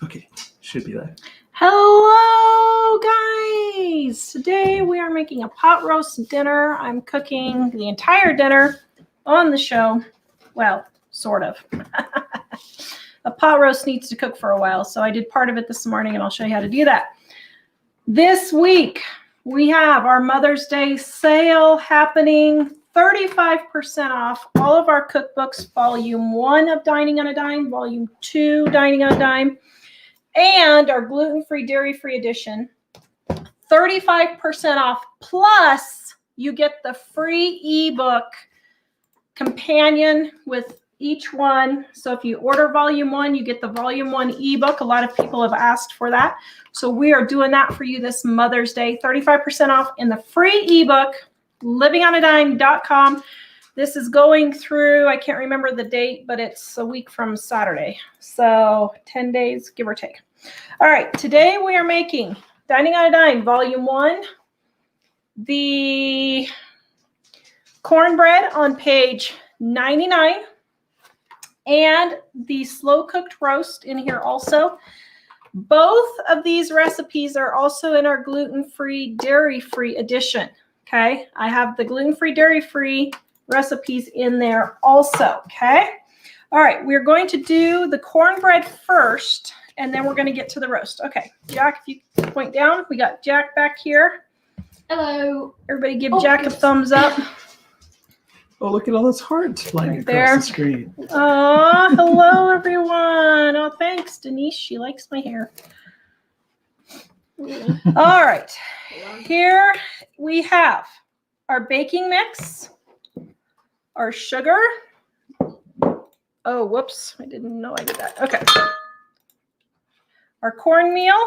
Okay, should be live. Hello, guys. Today we are making a pot roast dinner. I'm cooking the entire dinner on the show. Well, sort of. A pot roast needs to cook for a while, so I did part of it this morning, and I'll show you how to do that. This week, we have our Mother's Day sale happening. 35% off all of our cookbooks, volume 1 of Dining on a Dime, volume 2 Dining on a Dime, and our gluten-free, dairy-free edition. 35% off, plus you get the free ebook companion with each one. So if you order volume 1, you get the volume 1 ebook. A lot of people have asked for that. So we are doing that for you this Mother's Day. 35% off in the free ebook, livingonadime.com. This is going through, I can't remember the date, but it's a week from Saturday. So 10 days, give or take. All right, today we are making Dining on a Dime, Volume 1. The cornbread on page 99. And the slow-cooked roast in here also. Both of these recipes are also in our gluten-free, dairy-free edition. Okay, I have the gluten-free, dairy-free recipes in there also. Okay, all right, we're going to do the cornbread first, and then we're going to get to the roast. Okay, Jack, if you point down, we got Jack back here. Hello. Everybody give Jack a thumbs up. Oh, look at all those hearts flying across There. the screen. Oh, hello, everyone. Oh, thanks, Denise. She likes my hair. All right, here we have our baking mix, our sugar. Oh, whoops, I didn't know I did that. Okay. Our cornmeal.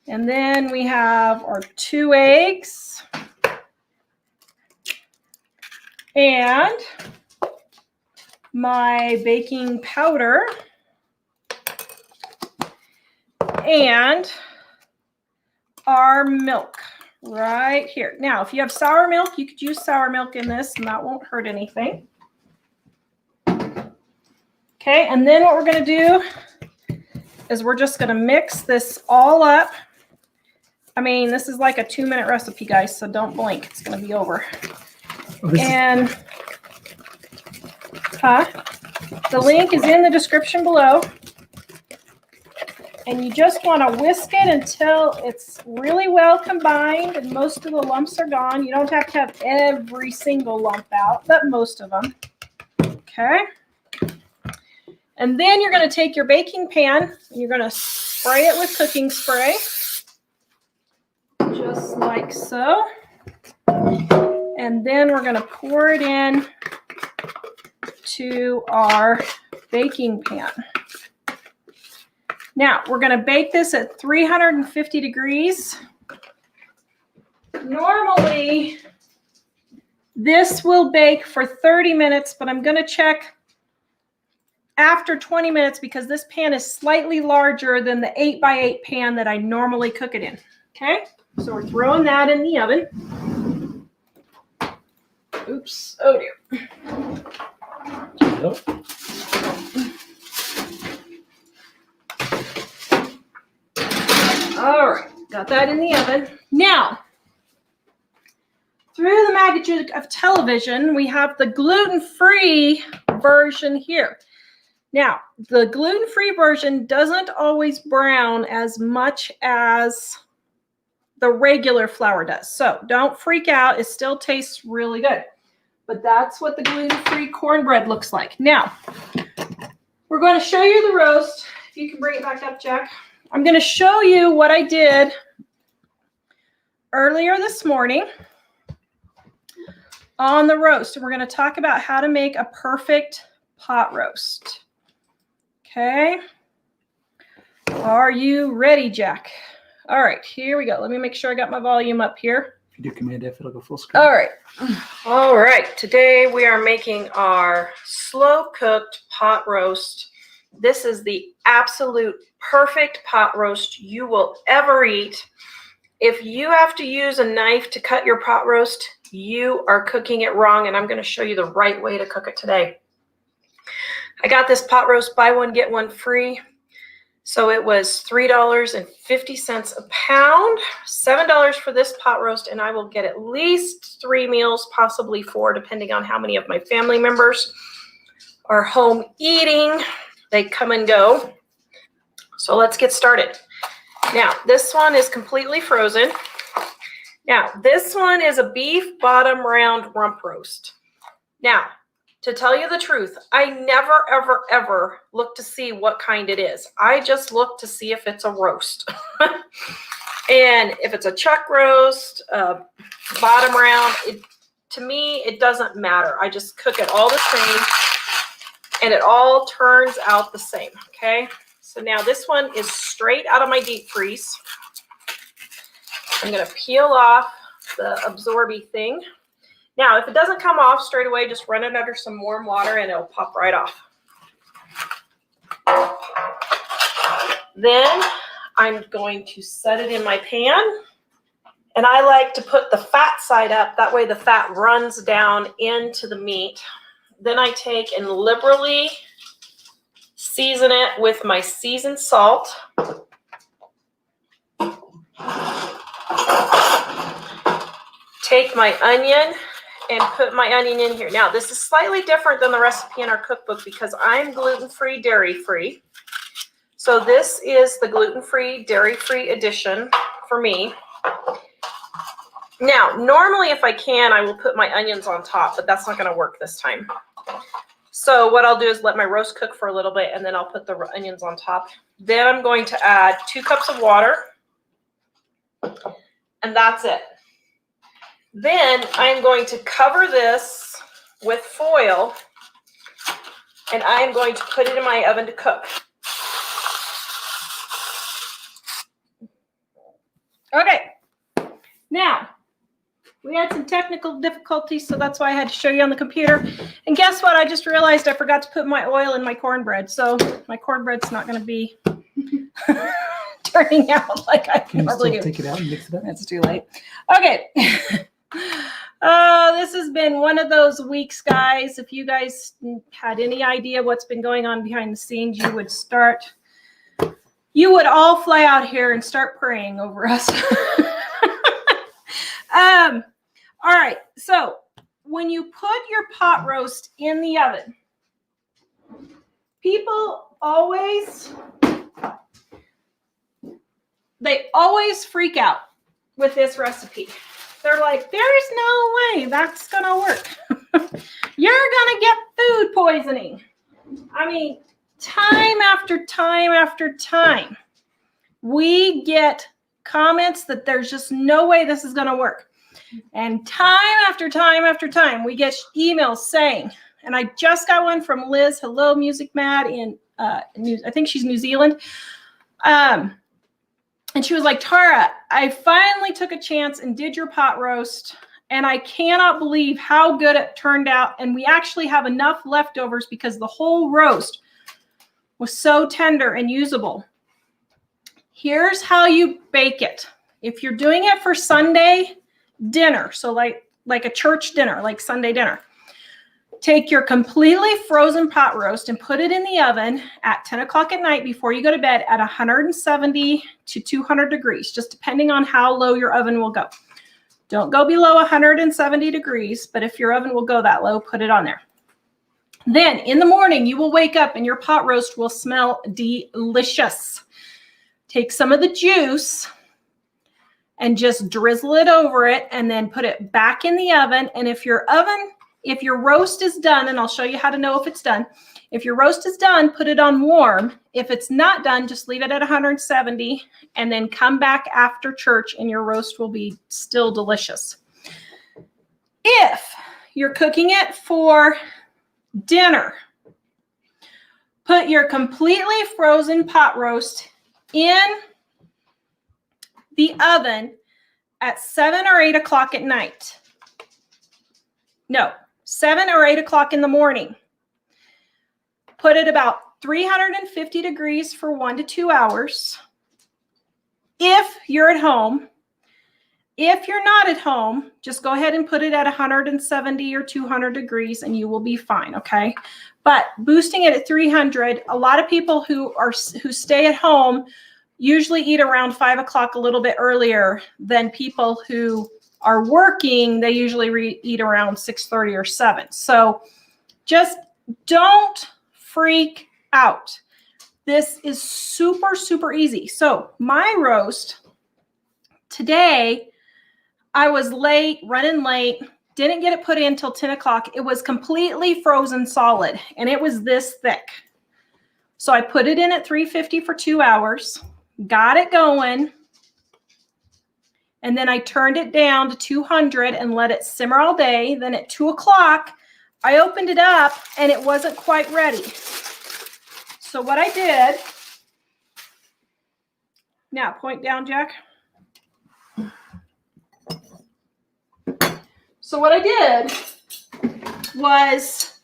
And then we have our 2 eggs. And my baking powder. And our milk right here. Now, if you have sour milk, you could use sour milk in this, and that won't hurt anything. Okay, and then what we're going to do is we're just going to mix this all up. I mean, this is like a 2-minute recipe, guys, so don't blink. It's going to be over. Oh, And the link is in the description below. And you just want to whisk it until it's really well combined and most of the lumps are gone. You don't have to have every single lump out, but most of them. Okay. And then you're going to take your baking pan and you're going to spray it with cooking spray. Just like so. And then we're going to pour it in to our baking pan. Now, we're going to bake this at 350 degrees. Normally, this will bake for 30 minutes, but I'm going to check after 20 minutes because this pan is slightly larger than the 8x8 pan that I normally cook it in. Okay, so we're throwing that in the oven. Oops, oh dear. Yep. All right, got that in the oven. Now, through the magic of television, we have the gluten-free version here. Now, the gluten-free version doesn't always brown as much as the regular flour does. So don't freak out. It still tastes really good. But that's what the gluten-free cornbread looks like. Now, we're going to show you the roast. If you can bring it back up, Jack. I'm going to show you what I did earlier this morning on the roast. And we're going to talk about how to make a perfect pot roast. Okay. Are you ready, Jack? All right, here we go. Let me make sure I got my volume up here. If you do Command F, it'll go full screen. All right. All right. Today we are making our slow-cooked pot roast. This is the absolute perfect pot roast you will ever eat. If you have to use a knife to cut your pot roast, you are cooking it wrong, and I'm going to show you the right way to cook it today. I got this pot roast buy one, get one free. So it was $3.50 a pound, $7 for this pot roast, and I will get at least 3 meals, possibly 4, depending on how many of my family members are home eating. They come and go. So let's get started. Now, this one is completely frozen. Now, this one is a beef bottom round rump roast. Now, to tell you the truth, I never, ever, ever look to see what kind it is. I just look to see if it's a roast. And if it's a chuck roast, bottom round, to me, it doesn't matter. I just cook it all the same, and it all turns out the same, okay? So now this one is straight out of my deep freeze. I'm going to peel off the absorby thing. Now, if it doesn't come off straight away, just run it under some warm water and it'll pop right off. Then I'm going to set it in my pan. And I like to put the fat side up. That way the fat runs down into the meat. Then I take and liberally season it with my seasoned salt. Take my onion and put my onion in here. Now, this is slightly different than the recipe in our cookbook because I'm gluten-free, dairy-free. So this is the gluten-free, dairy-free edition for me. Now, normally if I can, I will put my onions on top, but that's not going to work this time. So what I'll do is let my roast cook for a little bit, and then I'll put the onions on top. Then I'm going to add 2 cups of water, and that's it. Then I'm going to cover this with foil, and I am going to put it in my oven to cook. Okay, now we had some technical difficulties, so that's why I had to show you on the computer. And guess what? I just realized I forgot to put my oil in my cornbread, so my cornbread's not going to be turning out like I normally do. Take it out and mix it up? It's too late. Okay. This has been one of those weeks, guys. If you guys had any idea what's been going on behind the scenes, you would all fly out here and start praying over us. All right. So when you put your pot roast in the oven, people always freak out with this recipe. They're like, there's no way that's going to work. You're going to get food poisoning. I mean, time after time after time, we get comments that there's just no way this is going to work. And time after time after time, we get emails saying, and I just got one from Liz, hello, Music Mad, in I think she's New Zealand. And she was like, Tara, I finally took a chance and did your pot roast, and I cannot believe how good it turned out. And we actually have enough leftovers because the whole roast was so tender and usable. Here's how you bake it. If you're doing it for Sunday dinner, so like a church dinner, like Sunday dinner, take your completely frozen pot roast and put it in the oven at 10 o'clock at night before you go to bed at 170 to 200 degrees, just depending on how low your oven will go. Don't go below 170 degrees, but if your oven will go that low, put it on there. Then in the morning, you will wake up and your pot roast will smell delicious. Take some of the juice and just drizzle it over it and then put it back in the oven. And if your roast is done, and I'll show you how to know if it's done. If your roast is done, put it on warm. If it's not done, just leave it at 170 and then come back after church and your roast will be still delicious. If you're cooking it for dinner, put your completely frozen pot roast in the oven at 7 or 8 o'clock at night. No, 7 or 8 o'clock in the morning. Put it about 350 degrees for 1 to 2 hours. If you're at home, If you're not at home, just go ahead and put it at 170 or 200 degrees and you will be fine, okay? But boosting it at 300, a lot of people who stay at home usually eat around 5 o'clock, a little bit earlier than people who are working. They usually eat around 6:30 or 7. So just don't freak out. This is super, super easy. So my roast today, I was late, running late, didn't get it put in till 10 o'clock. It was completely frozen solid, and it was this thick. So I put it in at 350 for 2 hours, got it going, and then I turned it down to 200 and let it simmer all day. Then at 2 o'clock, I opened it up, and it wasn't quite ready. So what I did, now point down, Jack. So what I did was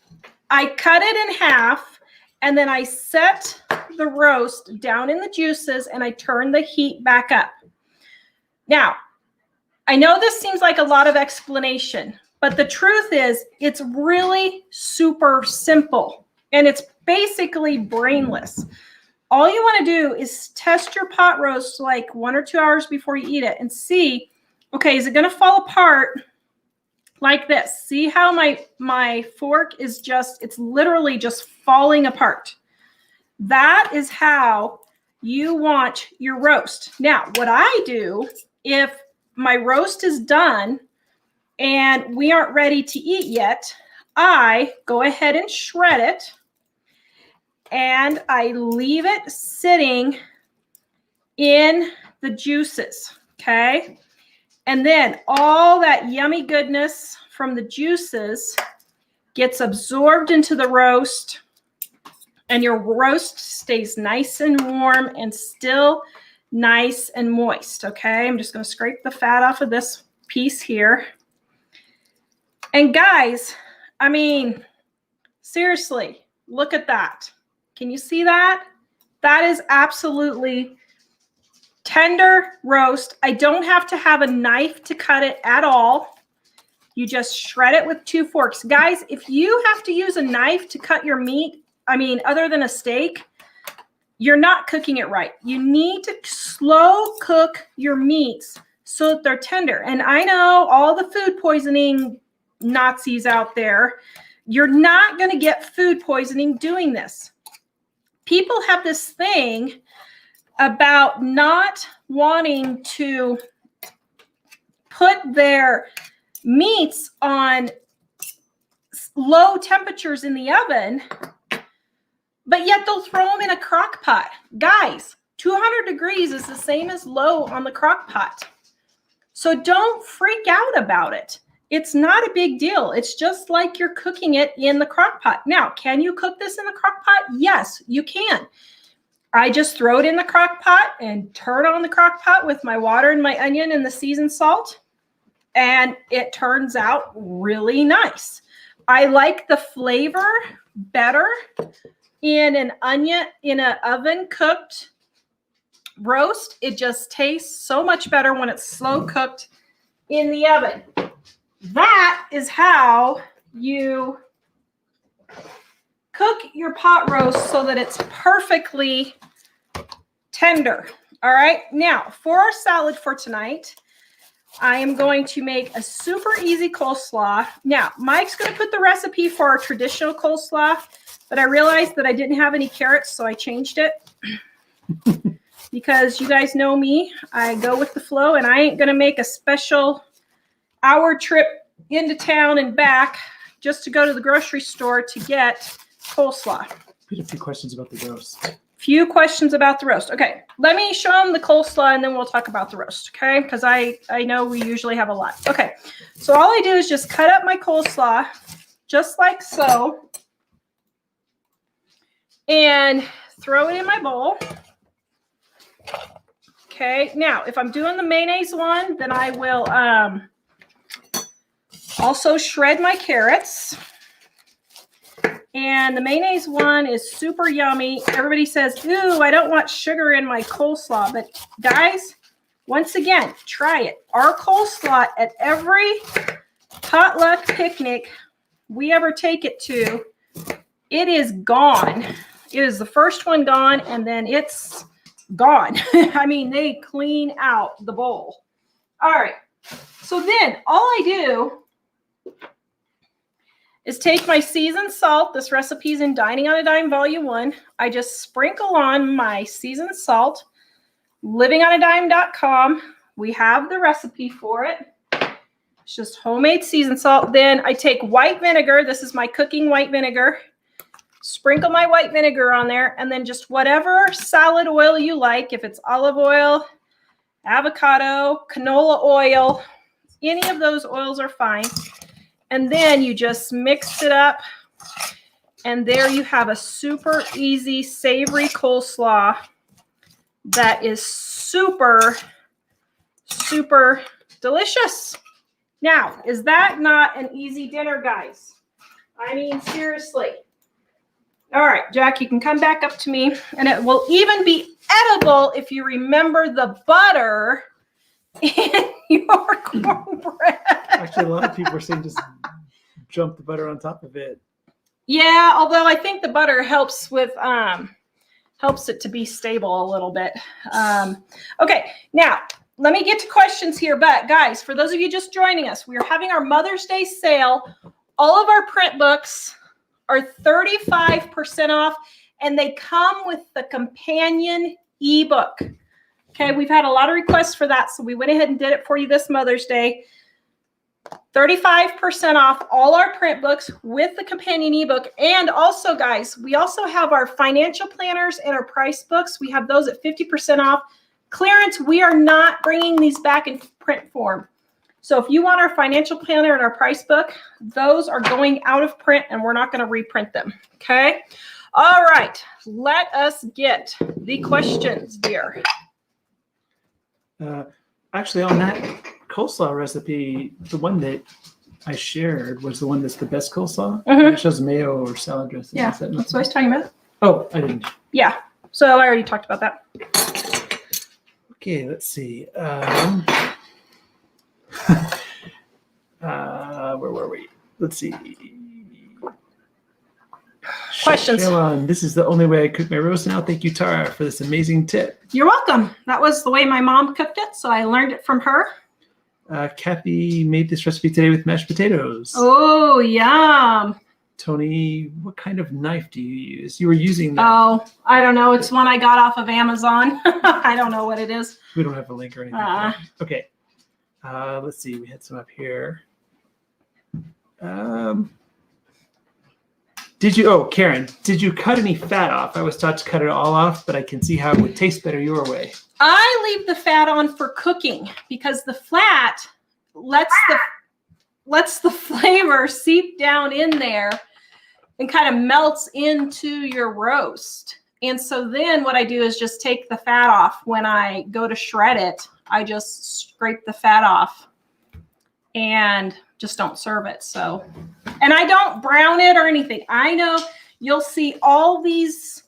I cut it in half, and then I set the roast down in the juices, and I turned the heat back up. Now, I know this seems like a lot of explanation, but the truth is it's really super simple, and it's basically brainless. All you want to do is test your pot roast like 1 or 2 hours before you eat it and see, okay, is it going to fall apart like this? See how my fork is it's literally just falling apart. That is how you want your roast. Now, what I do, if my roast is done and we aren't ready to eat yet, I go ahead and shred it, and I leave it sitting in the juices, okay? And then all that yummy goodness from the juices gets absorbed into the roast, and your roast stays nice and warm and still nice and moist, okay? I'm just going to scrape the fat off of this piece here. And guys, I mean, seriously, look at that. Can you see that? That is absolutely tender roast. I don't have to have a knife to cut it at all. You just shred it with 2 forks. Guys, if you have to use a knife to cut your meat, I mean, other than a steak, you're not cooking it right. You need to slow cook your meats so that they're tender. And I know all the food poisoning Nazis out there, you're not going to get food poisoning doing this. People have this thing about not wanting to put their meats on low temperatures in the oven, but yet they'll throw them in a crock pot. Guys, 200 degrees is the same as low on the crock pot. So don't freak out about it. It's not a big deal. It's just like you're cooking it in the crock pot. Now, can you cook this in the crock pot? Yes, you can. I just throw it in the crock pot and turn on the crock pot with my water and my onion and the seasoned salt, and it turns out really nice. I like the flavor better in an oven cooked roast. It just tastes so much better when it's slow cooked in the oven. That is how you cook your pot roast so that it's perfectly tender. All right. Now, for our salad for tonight, I am going to make a super easy coleslaw. Now, Mike's going to put the recipe for our traditional coleslaw, but I realized that I didn't have any carrots, so I changed it. Because you guys know me, I go with the flow, and I ain't going to make a special hour trip into town and back just to go to the grocery store to get coleslaw. We had a few questions about the roast. Few questions about the roast. Okay, let me show them the coleslaw, and then we'll talk about the roast, okay? Because I know we usually have a lot. Okay, so all I do is just cut up my coleslaw just like so and throw it in my bowl. Okay, now if I'm doing the mayonnaise one, then I will also shred my carrots. And the mayonnaise one is super yummy. Everybody says, ooh, I don't want sugar in my coleslaw. But guys, Once again, try it. Our coleslaw at every potluck picnic we ever take it to, it is gone. It is the first one gone, and then it's gone. I mean, they clean out the bowl. All right. So then all I do is take my seasoned salt. This recipe's in Dining on a Dime Volume 1. I just sprinkle on my seasoned salt. livingonadime.com. We have the recipe for it. It's just homemade seasoned salt. Then I take white vinegar. This is my cooking white vinegar. Sprinkle my white vinegar on there, and then just whatever salad oil you like. If it's olive oil, avocado, canola oil, any of those oils are fine. And then you just mix it up, and there you have a super easy, savory coleslaw that is super, super delicious. Now, is that not an easy dinner, guys? I mean, seriously. All right, Jack, you can come back up to me, and it will even be edible if you remember the butter in your cornbread. Actually, a lot of people are saying just jump the butter on top of it. Yeah, although I think the butter helps with helps it to be stable a little bit. Okay, now let me get to questions here. But guys, for those of you just joining us, we are having our Mother's Day sale. All of our print books are 35% off, and they come with the companion ebook. Okay, we've had a lot of requests for that, so we went ahead and did it for you this Mother's Day. 35% off all our print books with the companion ebook. And also, guys, we also have our financial planners and our price books. We have those at 50% off. Clearance, we are not bringing these back in print form. So if you want our financial planner and our price book, those are going out of print, and we're not going to reprint them. Okay? All right. Let us get the questions, dear. Actually, on that coleslaw recipe, the one that I shared was the one that's the best coleslaw. It shows mayo or salad dressing. Yeah, that's what I was talking about. Oh, I didn't. Yeah, so I already talked about that. Okay, let's see. Where were we? Let's see. Questions. Shaylon, this is the only way I cook my roast now. Thank you, Tara, for this amazing tip. You're welcome. That was the way my mom cooked it, so I learned it from her. Kathy made this recipe today with mashed potatoes. Oh, yum. Tony, what kind of knife do you use? You were using that. Oh, I don't know. It's one I got off of Amazon. I don't know what it is. We don't have a link or anything. For that. Okay. Let's see. We had some up here. Karen, did you cut any fat off? I was taught to cut it all off, but I can see how it would taste better your way. I leave the fat on for cooking because the fat lets the flavor seep down in there and kind of melts into your roast. And so then what I do is just take the fat off. When I go to shred it, I just scrape the fat off and just don't serve it. So, and I don't brown it or anything. I know you'll see all these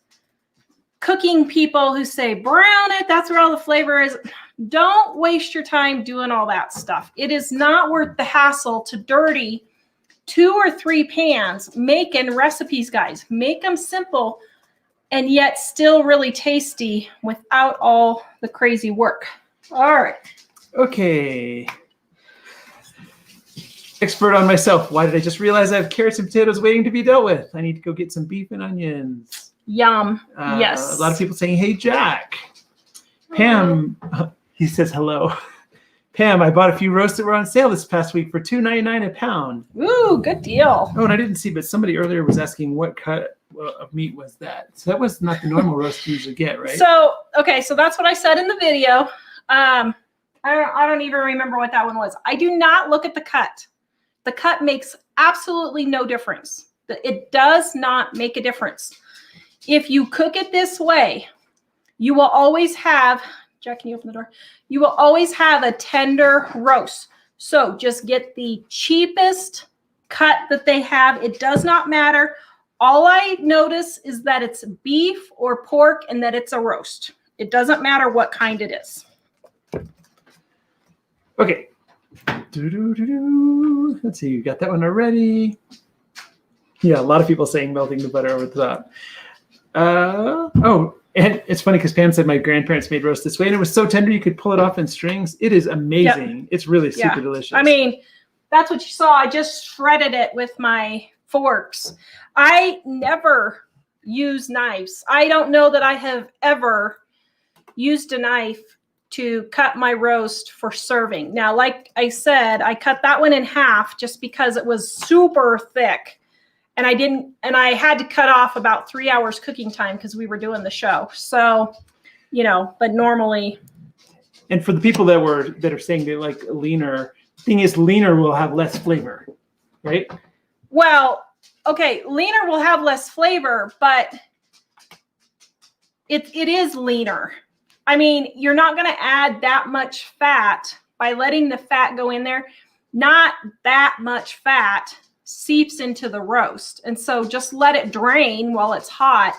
cooking people who say brown it, that's where all the flavor is. Don't waste your time doing all that stuff. It is not worth the hassle to dirty 2 or 3 pans making recipes, guys. Make them simple and yet still really tasty without all the crazy work. All right. Okay. Expert on myself. Why did I just realize I have carrots and potatoes waiting to be dealt with? I need to go get some beef and onions. Yum. Yes. A lot of people saying, hey, Jack. Pam, he says hello. Pam, I bought a few roasts that were on sale this past week for $2.99 a pound. Ooh, good deal. Oh, and I didn't see, but somebody earlier was asking what cut of meat was that. So that was not the normal roast you usually get, right? So, okay, so that's what I said in the video. I don't even remember what that one was. I do not look at the cut. The cut makes absolutely no difference. It does not make a difference. If you cook it this way, you will always have, Jack, can you open the door? You will always have a tender roast. So just get the cheapest cut that they have. It does not matter. All I notice is that it's beef or pork and that it's a roast. It doesn't matter what kind it is. Okay. Let's see. You got that one already. Yeah, a lot of people saying melting the butter over the top. And it's funny because Pam said my grandparents made roast this way, and it was so tender you could pull it off in strings. It is amazing. Yep. It's really super delicious. I mean, that's what you saw. I just shredded it with my forks. I never use knives. I don't know that I have ever used a knife to cut my roast for serving. Now, like I said, I cut that one in half just because it was super thick. And I had to cut off about 3 hours cooking time because we were doing the show. So, but normally. And for the people that are saying they like leaner, the thing is leaner will have less flavor, right? Well, okay, leaner will have less flavor, but it is leaner. I mean, you're not going to add that much fat by letting the fat go in there. Not that much fat seeps into the roast. And so just let it drain while it's hot.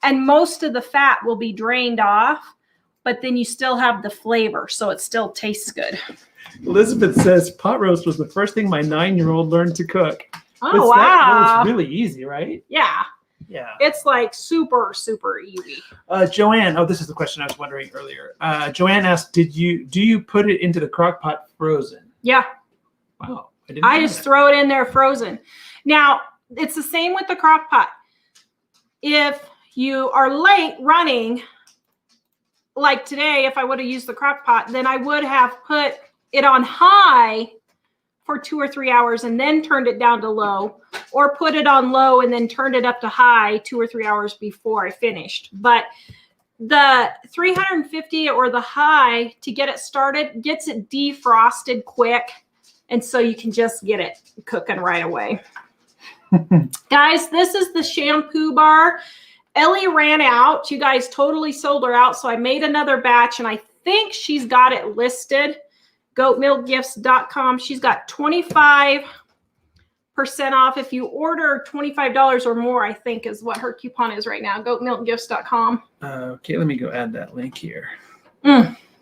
And most of the fat will be drained off, but then you still have the flavor. So it still tastes good. Elizabeth says pot roast was the first thing my 9-year-old learned to cook. Oh, wow. It's really easy, right? Yeah. Yeah. It's like super, super easy. Joanne, this is the question I was wondering earlier. Joanne asked, do you put it into the crock pot frozen? Yeah. Wow. I just throw it in there frozen. Now, it's the same with the crock pot. If you are late running, like today, if I would have used the crock pot, then I would have put it on high for 2 or 3 hours and then turned it down to low, or put it on low and then turned it up to high 2 or 3 hours before I finished. But the 350 or the high to get it started gets it defrosted quick. And so you can just get it cooking right away. Guys, this is the shampoo bar. Ellie ran out. You guys totally sold her out. So I made another batch, and I think she's got it listed. Goatmilkgifts.com. She's got 25% off. If you order $25 or more, I think is what her coupon is right now. Goatmilkgifts.com. Okay, let me go add that link here.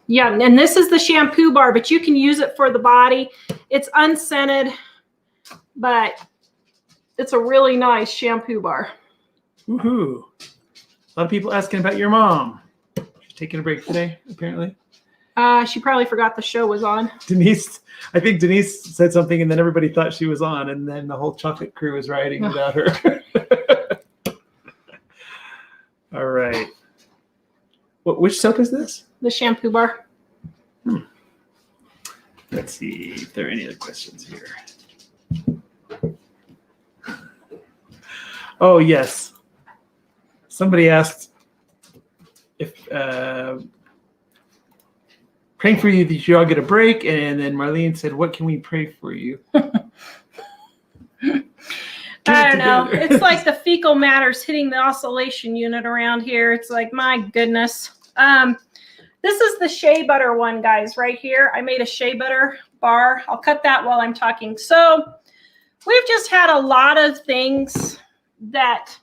Yeah, and this is the shampoo bar, but you can use it for the body. It's unscented, but it's a really nice shampoo bar. Woohoo. A lot of people asking about your mom. She's taking a break today, apparently. She probably forgot the show was on. I think Denise said something, and then everybody thought she was on, and then the whole chocolate crew was rioting without her. All right. Which soap is this? The shampoo bar. Let's see if there are any other questions here. Oh, yes. Somebody asked if praying for you that you all get a break, and then Marlene said, what can we pray for you? I don't know. It's like the fecal matter's hitting the oscillation unit around here. It's like, my goodness. This is the shea butter one, guys, right here. I made a shea butter bar. I'll cut that while I'm talking. So we've just had a lot of things that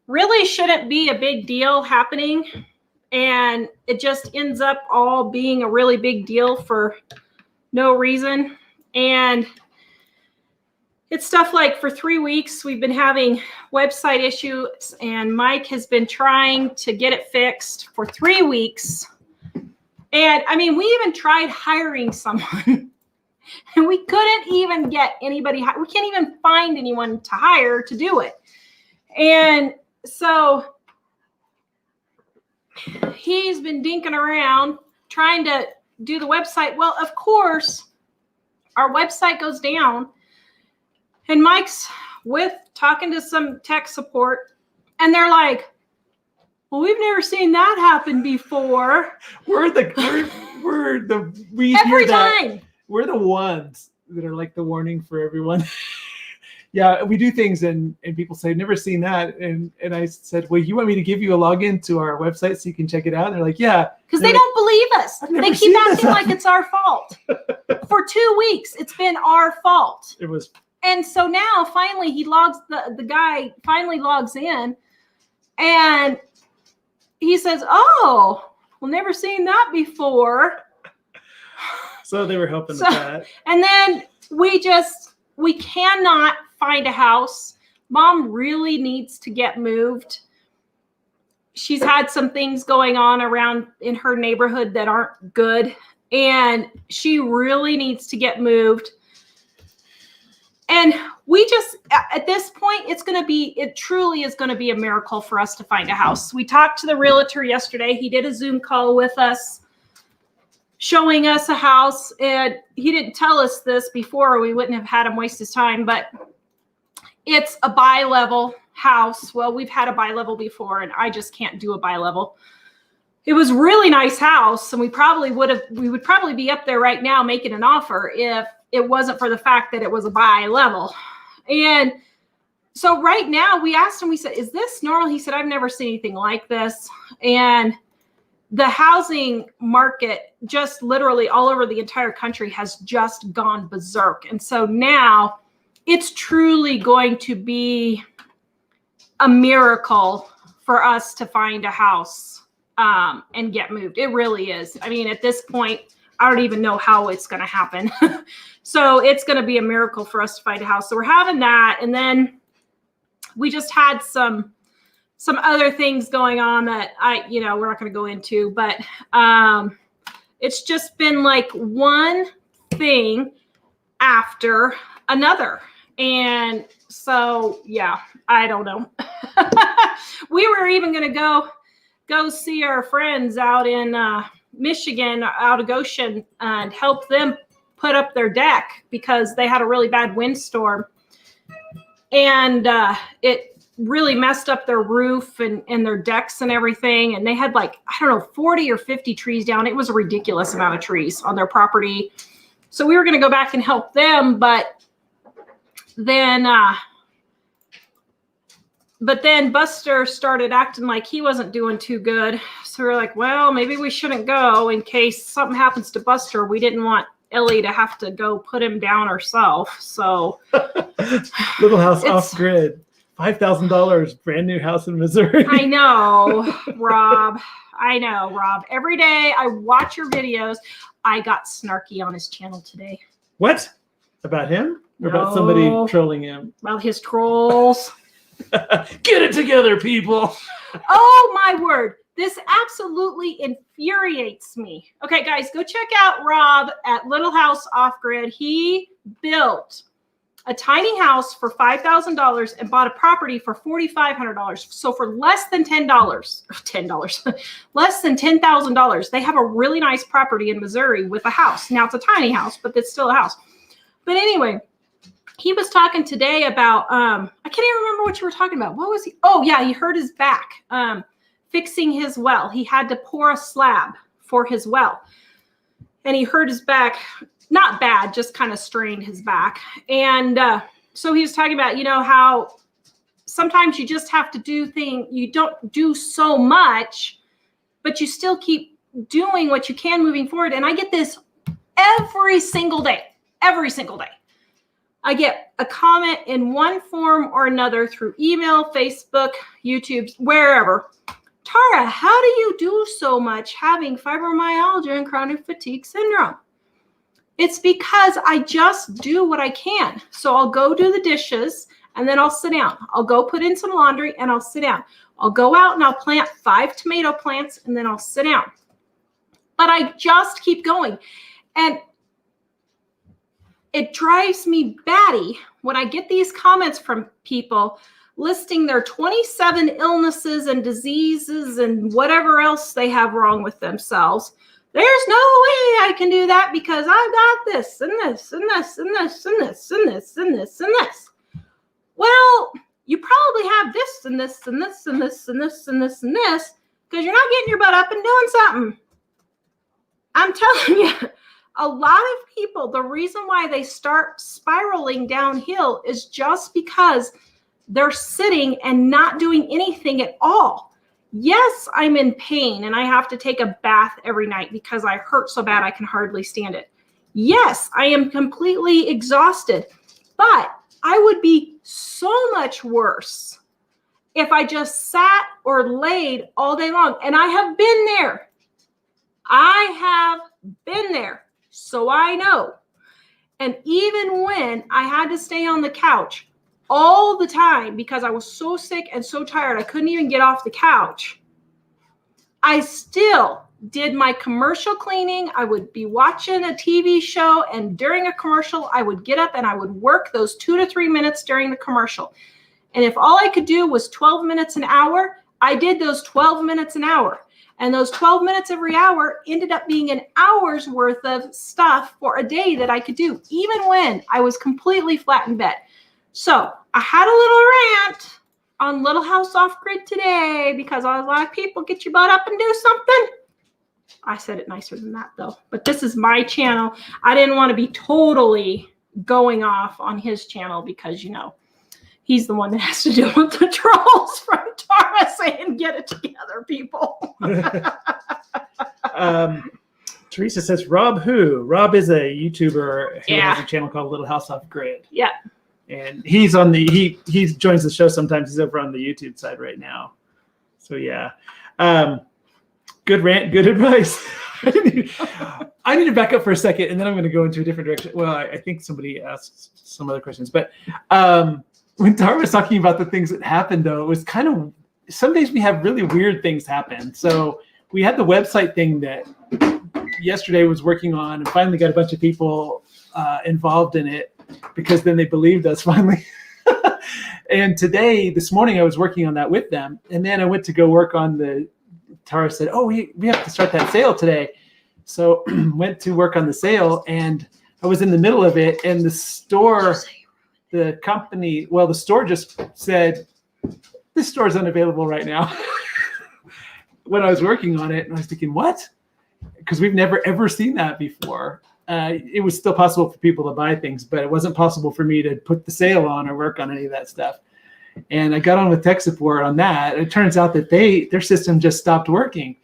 really shouldn't be a big deal happening. And it just ends up all being a really big deal for no reason. And it's stuff like for 3 weeks, we've been having website issues, and Mike has been trying to get it fixed for 3 weeks. And I mean, we even tried hiring someone and we couldn't even get anybody. We can't even find anyone to hire to do it. And so he's been dinking around trying to do the website. Well, of course, our website goes down. And Mike's talking to some tech support, and they're like, well, we've never seen that happen before. Every time. We're the ones that are like the warning for everyone. Yeah, we do things and people say, never seen that. And I said, well, you want me to give you a login to our website so you can check it out? And they're like, yeah. Because they don't believe us. They keep acting like it's our fault. For 2 weeks, it's been our fault. It was. And so now finally the guy finally logs in, and he says, oh, well, never seen that before. So they were helping with that. And then we cannot find a house. Mom really needs to get moved. She's had some things going on around in her neighborhood that aren't good, and she really needs to get moved. And we just, at this point, it truly is going to be a miracle for us to find a house. We talked to the realtor yesterday. He did a Zoom call with us, showing us a house. And he didn't tell us this before, or we wouldn't have had him waste his time, but it's a bi-level house. Well, we've had a bi-level before, and I just can't do a bi-level. It was a really nice house, and we would probably be up there right now making an offer if it wasn't for the fact that it was a bi-level. And so right now we asked him, we said, is this normal? He said, I've never seen anything like this. And the housing market just literally all over the entire country has just gone berserk. And so now it's truly going to be a miracle for us to find a house and get moved. It really is. I mean, at this point, I don't even know how it's going to happen. So it's going to be a miracle for us to find a house. So we're having that. And then we just had some other things going on that we're not going to go into, but it's just been like one thing after another. And so, yeah, I don't know. We were even going to go see our friends out in Michigan, out of Goshen, and help them put up their deck because they had a really bad windstorm. And it really messed up their roof and their decks and everything. And they had 40 or 50 trees down. It was a ridiculous amount of trees on their property. So we were going to go back and help them, but then Buster started acting like he wasn't doing too good. So we were like, well, maybe we shouldn't go in case something happens to Buster. We didn't want Ellie to have to go put him down herself. So Little house off grid, $5,000, brand new house in Missouri. I know, Rob. Every day I watch your videos. I got snarky on his channel today. What? About him? Or about somebody trolling him? About his trolls. Get it together, people. Oh, my word. This absolutely infuriates me. Okay, guys, go check out Rob at Little House Off Grid. He built a tiny house for $5,000 and bought a property for $4,500. So for less than less than $10,000, they have a really nice property in Missouri with a house. Now it's a tiny house, but it's still a house. But anyway, he was talking today about, I can't even remember what you were talking about. What was he? Oh yeah, he hurt his back, fixing his well. He had to pour a slab for his well and he hurt his back. Not bad, just kind of strained his back. And so he was talking about, how sometimes you just have to do things. You don't do so much, but you still keep doing what you can moving forward. And I get this every single day. I get a comment in one form or another through email, Facebook, YouTube, wherever. Tara, how do you do so much having fibromyalgia and chronic fatigue syndrome? It's because I just do what I can. So I'll go do the dishes and then I'll sit down. I'll go put in some laundry and I'll sit down. I'll go out and I'll plant 5 tomato plants and then I'll sit down. But I just keep going. And it drives me batty when I get these comments from people listing their 27 illnesses and diseases and whatever else they have wrong with themselves. There's no way I can do that because I've got this and this and this and this and this and this and this and this. Well, you probably have this and this and this and this and this and this and this because you're not getting your butt up and doing something. I'm telling you, a lot of people, the reason why they start spiraling downhill is just because they're sitting and not doing anything at all. Yes, I'm in pain and I have to take a bath every night because I hurt so bad I can hardly stand it. Yes, I am completely exhausted, but I would be so much worse if I just sat or laid all day long. And I have been there. So I know. And even when I had to stay on the couch all the time because I was so sick and so tired, I couldn't even get off the couch, I still did my commercial cleaning. I would be watching a TV show, and during a commercial, I would get up and I would work those 2 to 3 minutes during the commercial. And if all I could do was 12 minutes an hour, I did those 12 minutes an hour. And those 12 minutes every hour ended up being an hour's worth of stuff for a day that I could do, even when I was completely flat in bed. So I had a little rant on Little House Off Grid today because I was like, people, get your butt up and do something. I said it nicer than that, though. But this is my channel. I didn't want to be totally going off on his channel because, he's the one that has to deal with the trolls from Tara saying, get it together, people. Teresa says, Rob who? Rob is a YouTuber who Yeah. has a channel called Little House Off Grid. Yeah. And he's on he joins the show sometimes. He's over on the YouTube side right now. So yeah. Good rant, good advice. I need to back up for a second, and then I'm going to go into a different direction. Well, I think somebody asked some other questions, but when Tara was talking about the things that happened, though, it was kind of, some days we have really weird things happen. So we had the website thing that yesterday was working on, and finally got a bunch of people involved in it because then they believed us finally. And this morning, I was working on that with them, and then I went to go work on Tara said, oh, we have to start that sale today. So went to work on the sale, and I was in the middle of it, and the store just said, this store is unavailable right now. When I was working on it, and I was thinking, what? Because we've never, ever seen that before. It was still possible for people to buy things, but it wasn't possible for me to put the sale on or work on any of that stuff. And I got on with tech support on that. It turns out that their system just stopped working.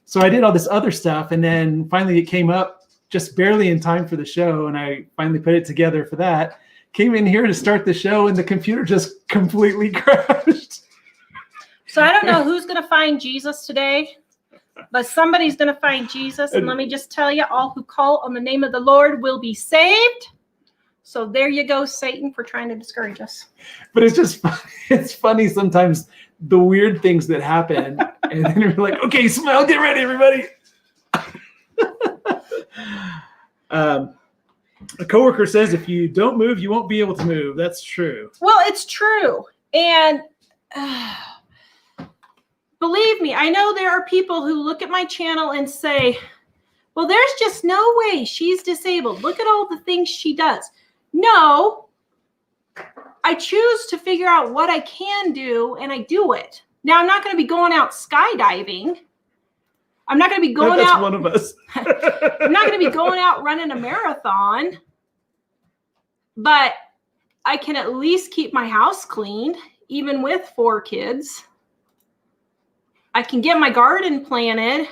So I did all this other stuff, and then finally it came up just barely in time for the show, and I finally put it together for that. Came in here to start the show, and the computer just completely crashed. So I don't know who's going to find Jesus today, but somebody's going to find Jesus. And let me just tell you, all who call on the name of the Lord will be saved. So there you go, Satan, for trying to discourage us. But it's funny sometimes the weird things that happen. And then you're like, okay, smile, get ready, everybody. A coworker says, if you don't move, you won't be able to move. That's true. Well, it's true. And believe me, I know there are people who look at my channel and say, well, there's just no way she's disabled. Look at all the things she does. No, I choose to figure out what I can do, and I do it. Now, I'm not going to be going out skydiving. I'm not going to be going That's out. one of us. I'm not going to be going out running a marathon, but I can at least keep my house clean, even with 4 kids. I can get my garden planted,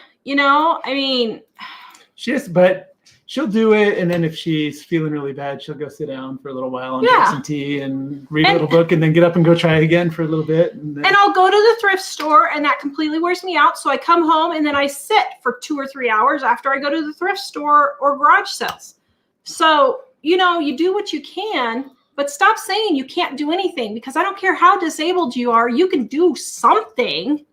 But she'll do it, and then if she's feeling really bad, she'll go sit down for a little while and drink some tea and read a little book, and then get up and go try again for a little bit. And I'll go to the thrift store, and that completely wears me out. So I come home, and then I sit for 2 or 3 hours after I go to the thrift store or garage sales. So, you do what you can, but stop saying you can't do anything, because I don't care how disabled you are, you can do something.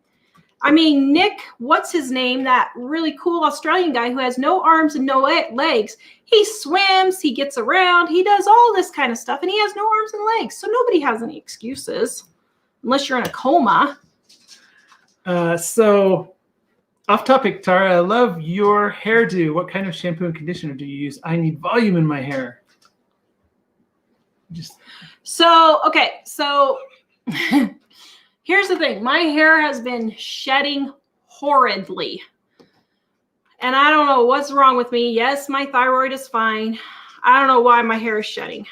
I mean, Nick, what's his name? That really cool Australian guy who has no arms and no legs. He swims, he gets around, he does all this kind of stuff, and he has no arms and legs. So nobody has any excuses unless you're in a coma. So off topic, Tara, I love your hairdo. What kind of shampoo and conditioner do you use? I need volume in my hair. So here's the thing. My hair has been shedding horridly. And I don't know what's wrong with me. Yes, my thyroid is fine. I don't know why my hair is shedding.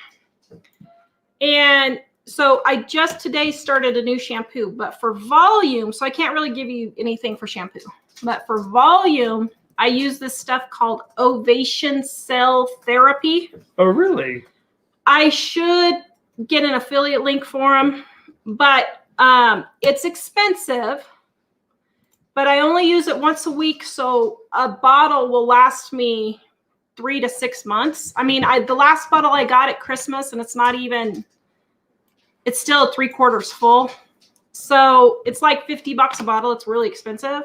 And so I just today started a new shampoo, but for volume, so I can't really give you anything for shampoo, but for volume, I use this stuff called Ovation Cell Therapy. Oh, really? I should get an affiliate link for them, but it's expensive, but I only use it once a week. So a bottle will last me 3 to 6 months. I mean, the last bottle I got at Christmas, and it's still 3/4 full. So it's like $50 a bottle. It's really expensive,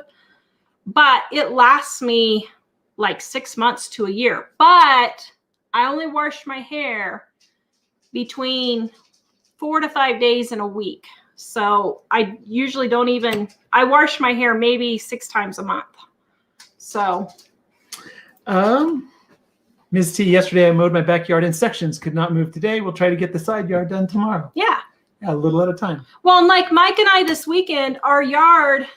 but it lasts me like 6 months to a year. But I only wash my hair between 4 to 5 days in a week. So I usually I wash my hair maybe 6 times a month. So. Ms. T, yesterday I mowed my backyard in sections, could not move today. We'll try to get the side yard done tomorrow. Yeah. A little at a time. Well, and like Mike and I this weekend, our yard,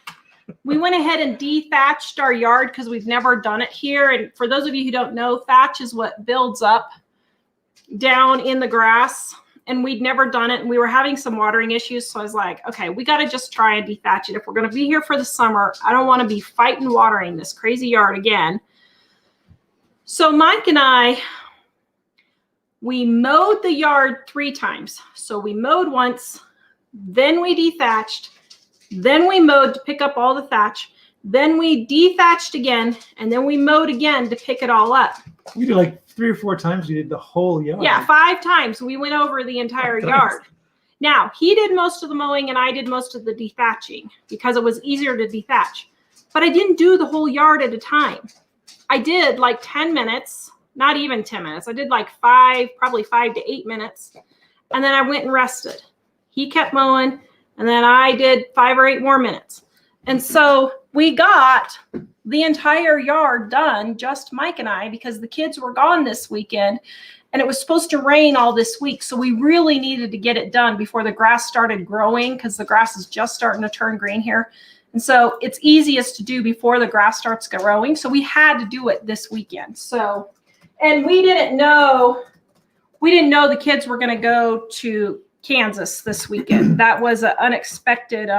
we went ahead and de-thatched our yard because we've never done it here. And for those of you who don't know, thatch is what builds up down in the grass. And we'd never done it. And we were having some watering issues. So I was like, okay, we got to just try and de-thatch it. If we're going to be here for the summer, I don't want to be fighting watering this crazy yard again. So Mike and I, we mowed the yard 3 times. So we mowed once, then we dethatched, then we mowed to pick up all the thatch, then we dethatched again, and then we mowed again to pick it all up. We did like 3 or 4 times. We did the whole yard. Yeah, 5 times. We went over the entire yard. Now, he did most of the mowing and I did most of the dethatching because it was easier to dethatch. But I didn't do the whole yard at a time. I did like 10 minutes. Not even 10 minutes. I did like probably 5 to 8 minutes. And then I went and rested. He kept mowing. And then I did 5 or 8 more minutes. And so we got the entire yard done, just Mike and I, because the kids were gone this weekend. And it was supposed to rain all this week. So we really needed to get it done before the grass started growing, because the grass is just starting to turn green here. And so it's easiest to do before the grass starts growing. So we had to do it this weekend. So. And we didn't know the kids were going to go to Kansas this weekend. That was an unexpected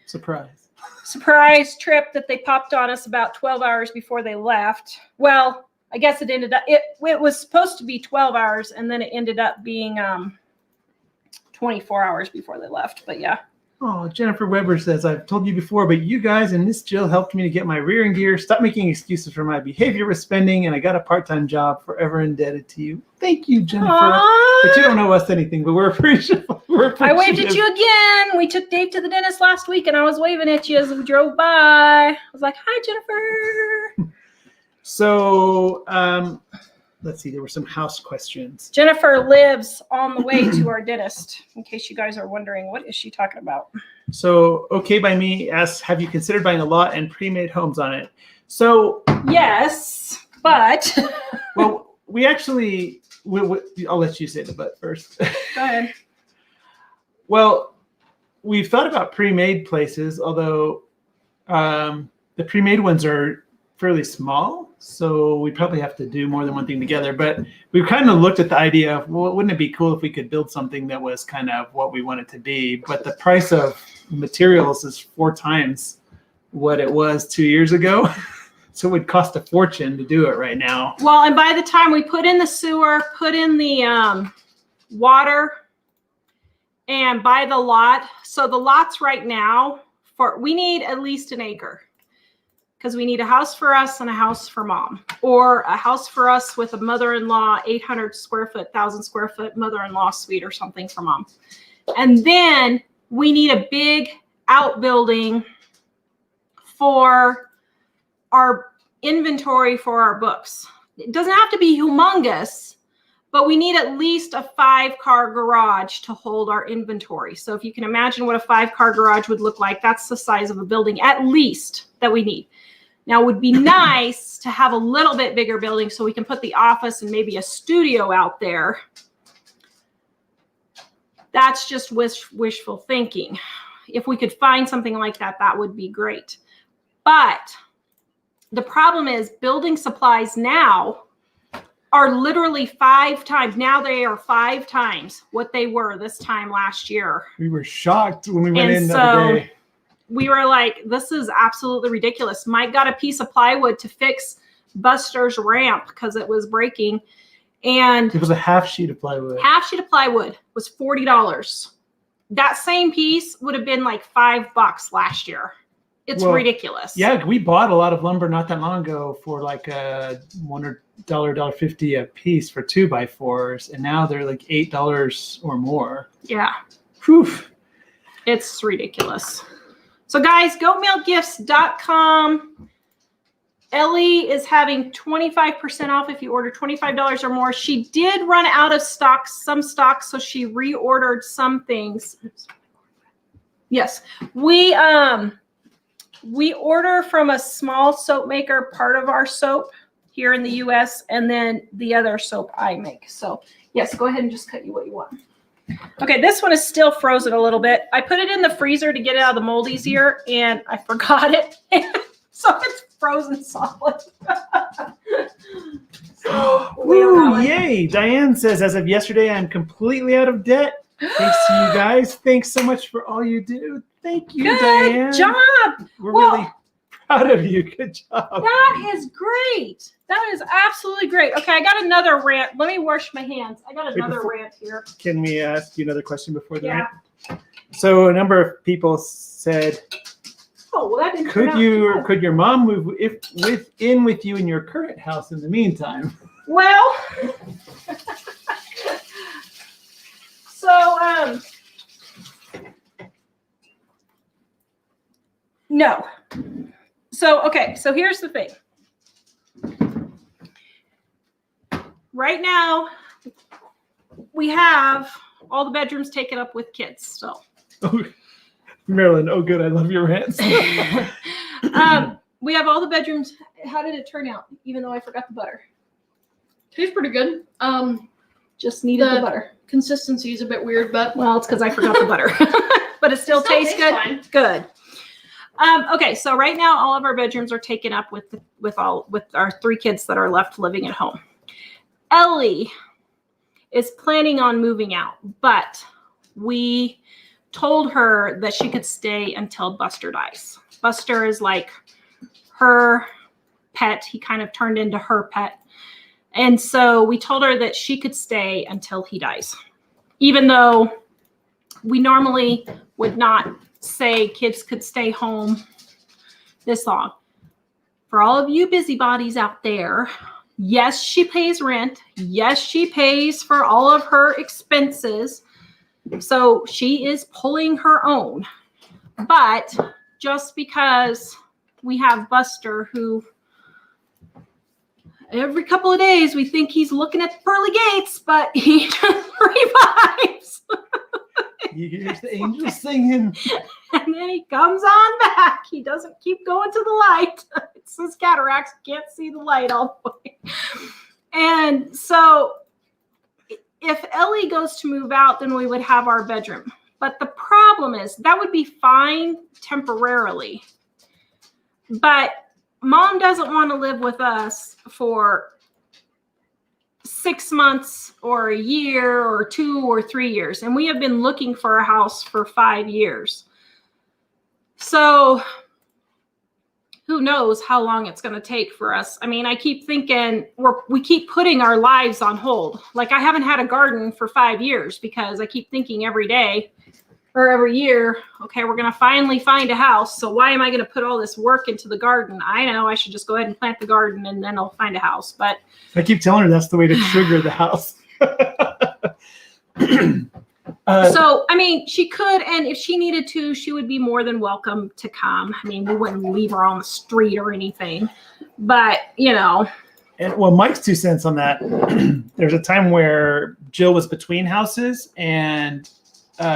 surprise trip that they popped on us about 12 hours before they left. Well, I guess it ended up, it was supposed to be 12 hours and then it ended up being 24 hours before they left. But yeah. Oh, Jennifer Weber says, I've told you before, but you guys and Miss Jill helped me to get my rearing gear, stop making excuses for my behavior with spending, and I got a part-time job. Forever indebted to you. Thank you, Jennifer. Aww. But you don't know us anything, but we're appreciative. I waved at you again. We took Dave to the dentist last week, and I was waving at you as we drove by. I was like, hi, Jennifer. So, let's see. There were some house questions. Jennifer lives on the way to our dentist, in case you guys are wondering, what is she talking about? So, Okay by Me asks, have you considered buying a lot and pre-made homes on it? So, yes, but. Well, we actually, I'll let you say the but first. Go ahead. Well, we've thought about pre-made places, although the pre-made ones are fairly small, so we probably have to do more than one thing together. But we've kind of looked at the idea of, well, wouldn't it be cool if we could build something that was kind of what we want it to be? But the price of materials is 4 times what it was 2 years ago. So it would cost a fortune to do it right now. Well, and by the time we put in the sewer, put in the water, and buy the lot. So the lots right now, we need at least an acre. Because we need a house for us and a house for mom, or a house for us with a mother-in-law, 800 square foot, 1,000 square foot mother-in-law suite or something for mom. And then we need a big outbuilding for our inventory for our books. It doesn't have to be humongous, but we need at least a 5-car garage to hold our inventory. So if you can imagine what a 5-car garage would look like, that's the size of a building at least that we need. Now, it would be nice to have a little bit bigger building so we can put the office and maybe a studio out there. That's just wishful thinking. If we could find something like that, that would be great. But the problem is building supplies now are literally 5 times. Now they are 5 times what they were this time last year. We were shocked when we went in the other day. We were like, this is absolutely ridiculous. Mike got a piece of plywood to fix Buster's ramp because it was breaking. And it was a half sheet of plywood. Half sheet of plywood was $40. That same piece would have been like $5 last year. It's ridiculous. Yeah, we bought a lot of lumber not that long ago for like $1.50 a piece for 2x4s, and now they're like $8 or more. Yeah. Whew. It's ridiculous. So guys, goatmealgifts.com. Ellie is having 25% off if you order $25 or more. She did run out of some stocks, so she reordered some things. Yes, we order from a small soap maker, part of our soap here in the U.S., and then the other soap I make. So yes, go ahead and just cut you what you want. Okay, this one is still frozen a little bit. I put it in the freezer to get it out of the mold easier, and I forgot it. So it's frozen solid. Woo, yay. Diane says, as of yesterday, I'm completely out of debt. Thanks to you guys. Thanks so much for all you do. Thank you, Diane. Good job. We're really proud of you. Good job. That is great. That is absolutely great. Okay, I got another rant. Let me wash my hands. I got another rant here. Can we ask you another question before the rant? Yeah. So a number of people said, oh, well, that didn't could your mom move in with you in your current house in the meantime? Well, so no. So okay, so here's the thing. Right now, we have all the bedrooms taken up with kids. So, Marilyn, oh good, I love your rants. we have all the bedrooms. How did it turn out? Even though I forgot the butter, tastes pretty good. Just needed the butter. Consistency is a bit weird, but well, it's because I forgot the butter. But it still tastes good. Fine. Good. Okay, so right now all of our bedrooms are taken up with our 3 kids that are left living at home. Ellie is planning on moving out, but we told her that she could stay until Buster dies. Buster is like her pet. He kind of turned into her pet. And so we told her that she could stay until he dies, even though we normally would not say kids could stay home this long. For all of you busybodies out there, yes, she pays rent. Yes, she pays for all of her expenses. So she is pulling her own. But just because we have Buster, who every couple of days we think he's looking at the pearly gates, but he just revives. He hears the angels singing. And then he comes on back. He doesn't keep going to the light. It's his cataracts. Can't see the light all the way. And so if Ellie goes to move out, then we would have our bedroom. But the problem is that would be fine temporarily. But Mom doesn't want to live with us for 6 months or a year or 2 or 3 years. And we have been looking for a house for 5 years. So who knows how long it's going to take for us. I mean, I keep thinking we keep putting our lives on hold. Like I haven't had a garden for 5 years because I keep thinking every day or every year, okay, we're going to finally find a house. So why am I going to put all this work into the garden? I know I should just go ahead and plant the garden and then I'll find a house. But I keep telling her that's the way to trigger the house. So, I mean, she could, and if she needed to, she would be more than welcome to come. I mean, we wouldn't leave her on the street or anything, but you know. And well, Mike's 2 cents on that. There's a time where Jill was between houses and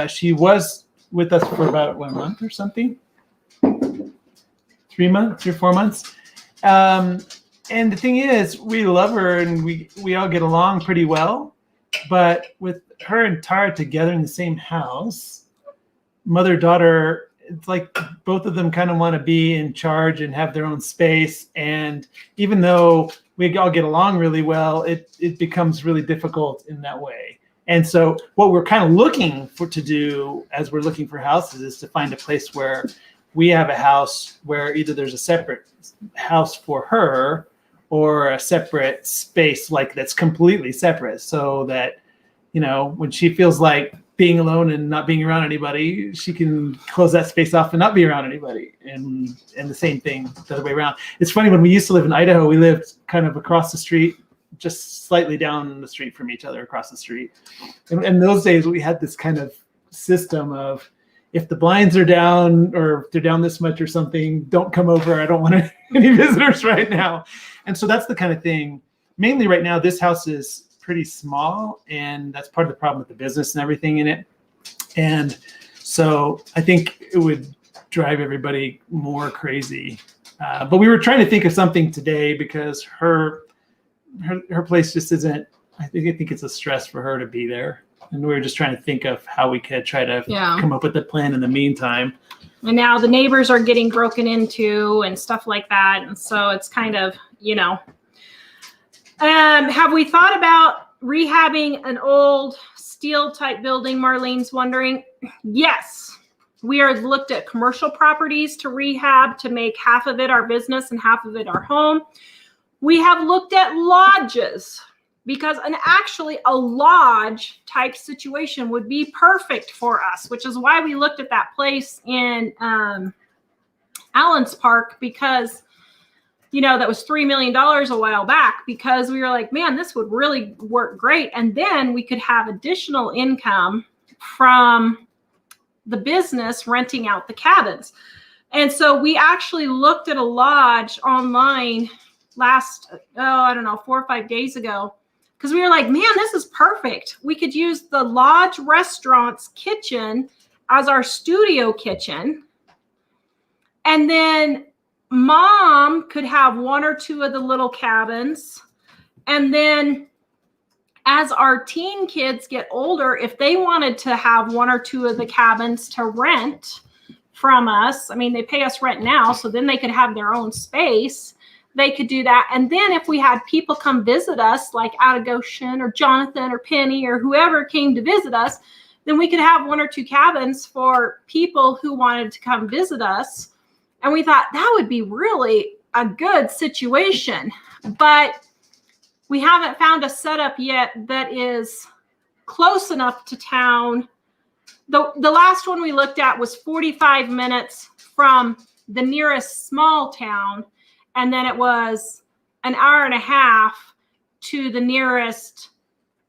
she was with us for about 1 month or something. 3 months or 4 months. And the thing is, we love her and we all get along pretty well. But with her and Tara together in the same house, mother-daughter, it's like both of them kind of want to be in charge and have their own space. And even though we all get along really well, it becomes really difficult in that way. And so what we're kind of looking to do as we're looking for houses is to find a place where we have a house where either there's a separate house for her or a separate space like that's completely separate, so that, you know, when she feels like being alone and not being around anybody, she can close that space off and not be around anybody. And the same thing the other way around. It's funny, when we used to live in Idaho, we lived kind of across the street, just slightly down the street from each other across the street. And in those days, we had this kind of system of, if the blinds are down or if they're down this much or something, don't come over. I don't want any visitors right now. And so that's the kind of thing. Mainly right now, this house is pretty small, and that's part of the problem with the business and everything in it. And so I think it would drive everybody more crazy. But we were trying to think of something today, because her place just isn't, I think it's a stress for her to be there. And we were just trying to think of how we could try to come up with a plan in the meantime. And now the neighbors are getting broken into and stuff like that. And so it's kind of, have we thought about rehabbing an old steel type building? Marlene's wondering. Yes, we are looked at commercial properties to rehab, to make half of it our business and half of it our home. We have looked at lodges, because actually a lodge type situation would be perfect for us, which is why we looked at that place in Allen's Park, because that was $3 million a while back, because we were like, man, this would really work great. And then we could have additional income from the business renting out the cabins. And so we actually looked at a lodge online last, 4 or 5 days ago, because we were like, man, this is perfect. We could use the lodge restaurant's kitchen as our studio kitchen. And then Mom could have 1 or 2 of the little cabins. And then as our teen kids get older, if they wanted to have 1 or 2 of the cabins to rent from us, I mean, they pay us rent now, so then they could have their own space. They could do that. And then if we had people come visit us, like Out of Goshen or Jonathan or Penny or whoever came to visit us, then we could have 1 or 2 cabins for people who wanted to come visit us. And we thought that would be really a good situation. But we haven't found a setup yet that is close enough to town. The last one we looked at was 45 minutes from the nearest small town. And then it was an hour and a half to the nearest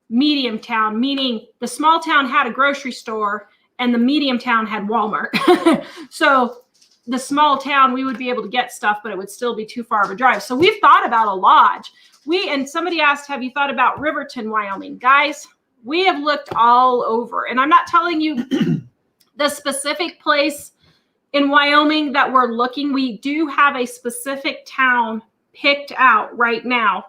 medium town, meaning the small town had a grocery store and the medium town had Walmart. So the small town, we would be able to get stuff, but it would still be too far of a drive. So we've thought about a lodge. And somebody asked, have you thought about Riverton, Wyoming? Guys, we have looked all over. And I'm not telling you the specific place in Wyoming that we're looking. We do have a specific town picked out right now.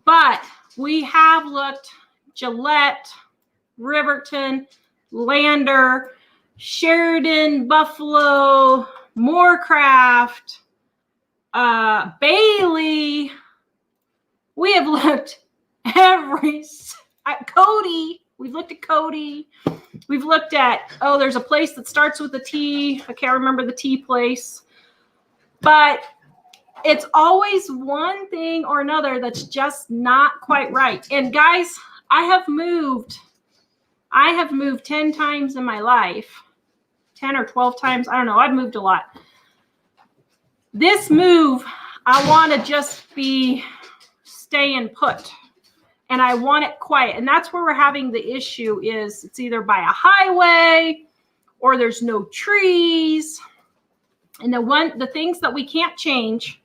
But we have looked Gillette, Riverton, Lander, Sheridan, Buffalo, Moorcraft, Bailey. We have looked at Cody. We've looked at Cody. We've looked at, there's a place that starts with a T. I can't remember the T place. But it's always one thing or another that's just not quite right. And guys, I have moved 10 times in my life. 10 or 12 times. I don't know. I've moved a lot. This move, I want to just be staying put. And I want it quiet. And that's where we're having the issue is it's either by a highway or there's no trees. And the things that we can't change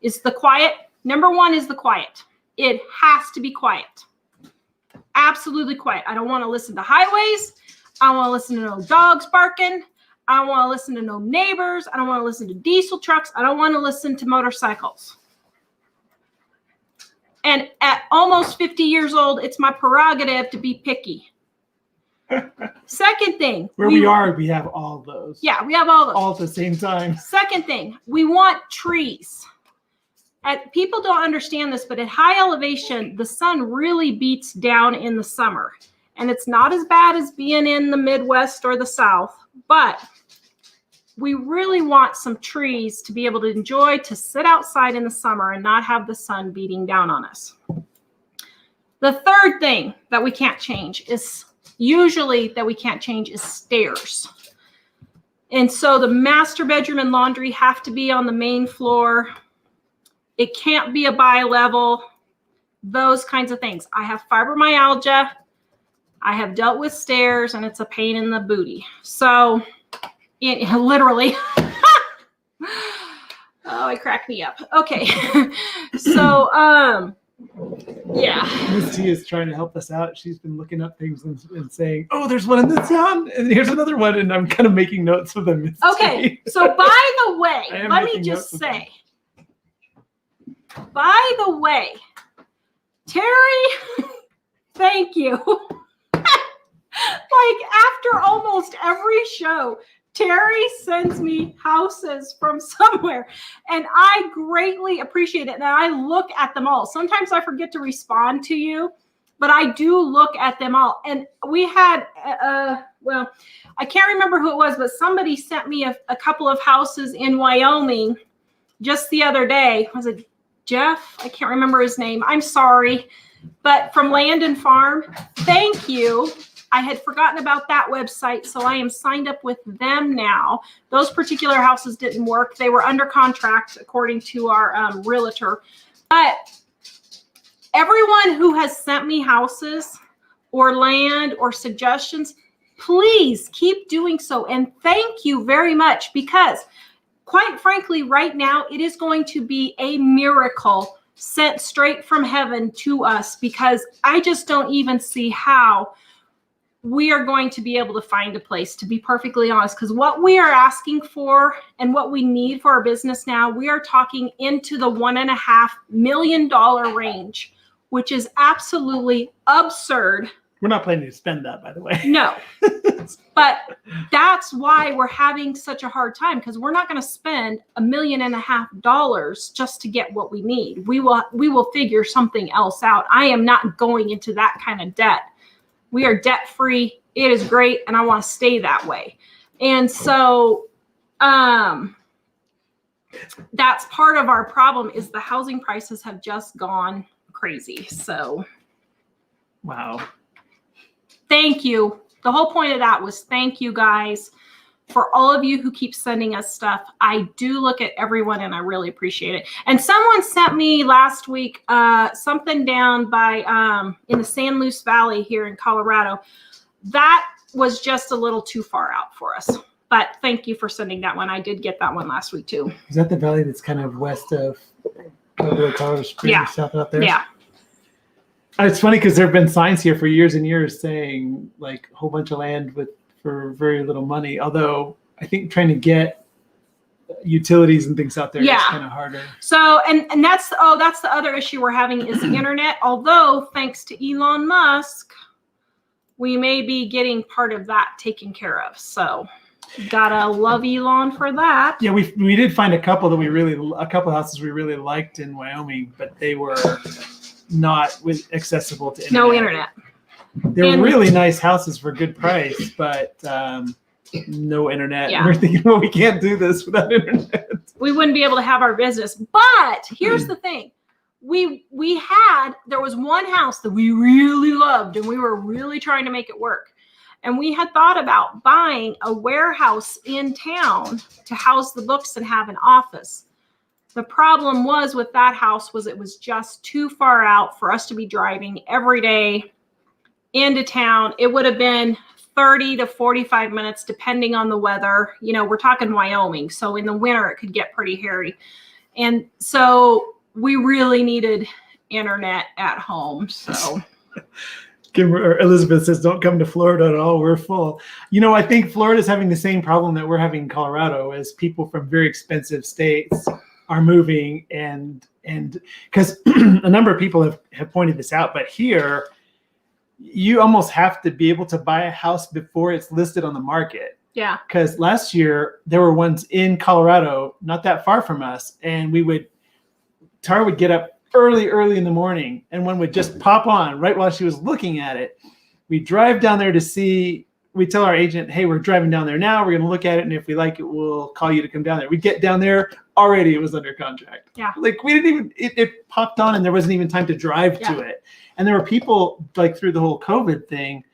is the quiet. Number 1 is the quiet. It has to be quiet. Absolutely quiet. I don't want to listen to highways. I don't want to listen to no dogs barking. I don't want to listen to no neighbors. I don't want to listen to diesel trucks. I don't want to listen to motorcycles. And at almost 50 years old, it's my prerogative to be picky. Second thing. We have all those. Yeah, we have all those. All at the same time. Second thing, we want trees. People don't understand this, but at high elevation, the sun really beats down in the summer. And it's not as bad as being in the Midwest or the South, but we really want some trees to be able to enjoy, to sit outside in the summer and not have the sun beating down on us. The third thing that we can't change is usually that we can't change is stairs. And so the master bedroom and laundry have to be on the main floor. It can't be a bi-level, those kinds of things. I have fibromyalgia. I have dealt with stairs, and it's a pain in the booty. So literally, oh, it cracked me up. Okay. So, yeah. Miss T is trying to help us out. She's been looking up things and saying, "Oh, there's one in the town, and here's another one," and I'm kind of making notes of them. Miss Okay. T. So by the way, let me making just notes of say, by the way, Terry, thank you. Like after almost every show, Terry sends me houses from somewhere, and I greatly appreciate it. And I look at them all. Sometimes I forget to respond to you, but I do look at them all. And we had, well, I can't remember who it was, but somebody sent me a couple of houses in Wyoming just the other day. Was it Jeff? I can't remember his name. I'm sorry. But from Land and Farm, thank you. I had forgotten about that website, so I am signed up with them now. Those particular houses didn't work. They were under contract, according to our realtor. But everyone who has sent me houses or land or suggestions, please keep doing so. And thank you very much, because quite frankly, right now, it is going to be a miracle sent straight from heaven to us, because I just don't even see how we are going to be able to find a place, to be perfectly honest, because what we are asking for and what we need for our business now, we are talking into the $1.5 million range, which is absolutely absurd. We're not planning to spend that, by the way. No, but that's why we're having such a hard time, because we're not going to spend $1.5 million just to get what we need. We will figure something else out. I am not going into that kind of debt. We are debt free. It is great, and I want to stay that way. And so, that's part of our problem, is the housing prices have just gone crazy. So, Wow. Thank you. The whole point of that was thank you guys for all of you who keep sending us stuff. I do look at everyone, and I really appreciate it. And someone sent me last week something down by in the San Luis Valley here in Colorado. That was just a little too far out for us. But thank you for sending that one. I did get that one last week too. Is that the valley that's kind of west of Colorado Springs, Yeah. south out there? Yeah. It's funny because there have been signs here for years and years saying like a whole bunch of land for very little money. Although I think trying to get utilities and things out there is kind of harder. So and that's the other issue we're having is the internet. Although thanks to Elon Musk, we may be getting part of that taken care of. So gotta love Elon for that. Yeah, we did find a couple houses we really liked in Wyoming, but they were not accessible to internet. No internet. They were really nice houses for good price, but no internet. Yeah. And we're thinking, well, we can't do this without internet. We wouldn't be able to have our business. But here's the thing. There was one house that we really loved, and we were really trying to make it work. And we had thought about buying a warehouse in town to house the books and have an office. The problem was with that house was it was just too far out for us to be driving every day into town. It would have been 30 to 45 minutes, depending on the weather. You know, we're talking Wyoming. So in the winter, it could get pretty hairy. And so we really needed internet at home. So Elizabeth says, don't come to Florida at all. We're full. You know, I think Florida's having the same problem that we're having in Colorado, as people from very expensive states are moving, and because a number of people have pointed this out, but here you almost have to be able to buy a house before it's listed on the market. yeah. Because last year there were ones in Colorado, not that far from us, and Tara would get up early in the morning, and one would just pop on right while she was looking at it. We drive down there to see. We tell our agent, hey, we're driving down there now. We're going to look at it, and if we like it, we'll call you to come down there. We get down there, already it was under contract. Yeah. Like we didn't even, it popped on, and there wasn't even time to drive to it. And there were people, like through the whole COVID thing,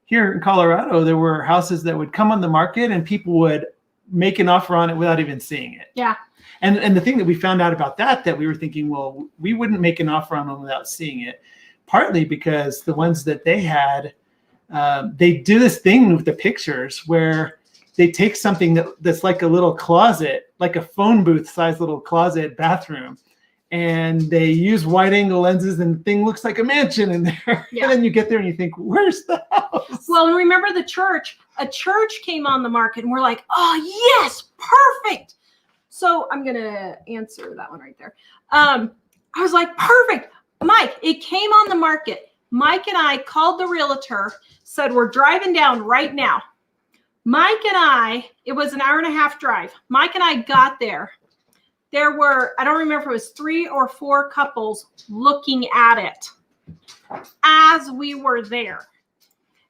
here in Colorado, there were houses that would come on the market and people would make an offer on it without even seeing it. Yeah. And the thing that we found out about that we were thinking, well, we wouldn't make an offer on them without seeing it, partly because the ones that they had, they do this thing with the pictures where they take something that's like a little closet, like a phone booth size little closet bathroom, and they use wide angle lenses and the thing looks like a mansion in there. Yeah. And then you get there and you think, where's the house? Well, and remember a church came on the market and we're like, oh yes, perfect. So I'm going to answer that one right there. I was like, perfect. Mike, it came on the market. Mike and I called the realtor, said, we're driving down right now. Mike and I, it was an 1.5-hour drive. Mike and I got there. There were, I don't remember if it was 3 or 4 couples looking at it as we were there.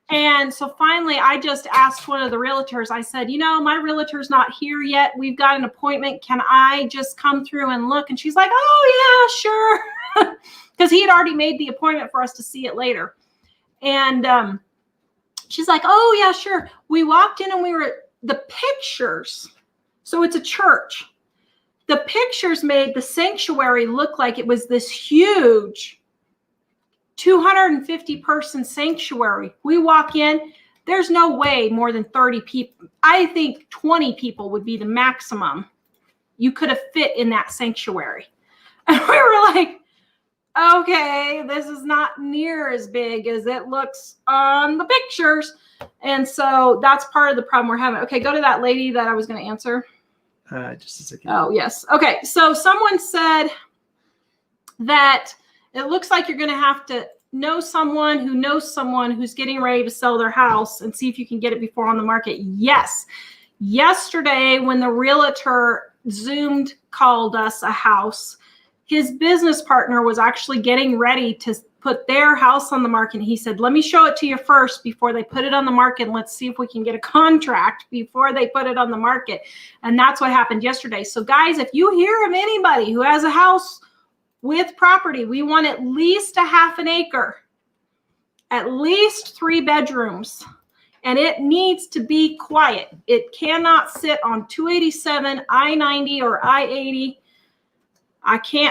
And so finally, I just asked one of the realtors, I said, my realtor's not here yet. We've got an appointment. Can I just come through and look? And she's like, oh, yeah, sure. Because he had already made the appointment for us to see it later. And she's like, oh, yeah, sure. We walked in and the pictures. So it's a church. The pictures made the sanctuary look like it was this huge 250-person sanctuary. We walk in, there's no way more than 30 people. I think 20 people would be the maximum you could have fit in that sanctuary. And we were like, okay, this is not near as big as it looks on the pictures. And so that's part of the problem we're having. Okay, go to that lady that I was going to answer. Just a second. Oh, yes. Okay, so someone said that it looks like you're going to have to know someone who knows someone who's getting ready to sell their house and see if you can get it before on the market. Yes. Yesterday, when the realtor called us a house, his business partner was actually getting ready to put their house on the market. And he said, let me show it to you first before they put it on the market. And let's see if we can get a contract before they put it on the market. And that's what happened yesterday. So guys, if you hear of anybody who has a house with property, we want at least 1/2 acre, at least 3 bedrooms, and it needs to be quiet. It cannot sit on 287, I-90, or I-80.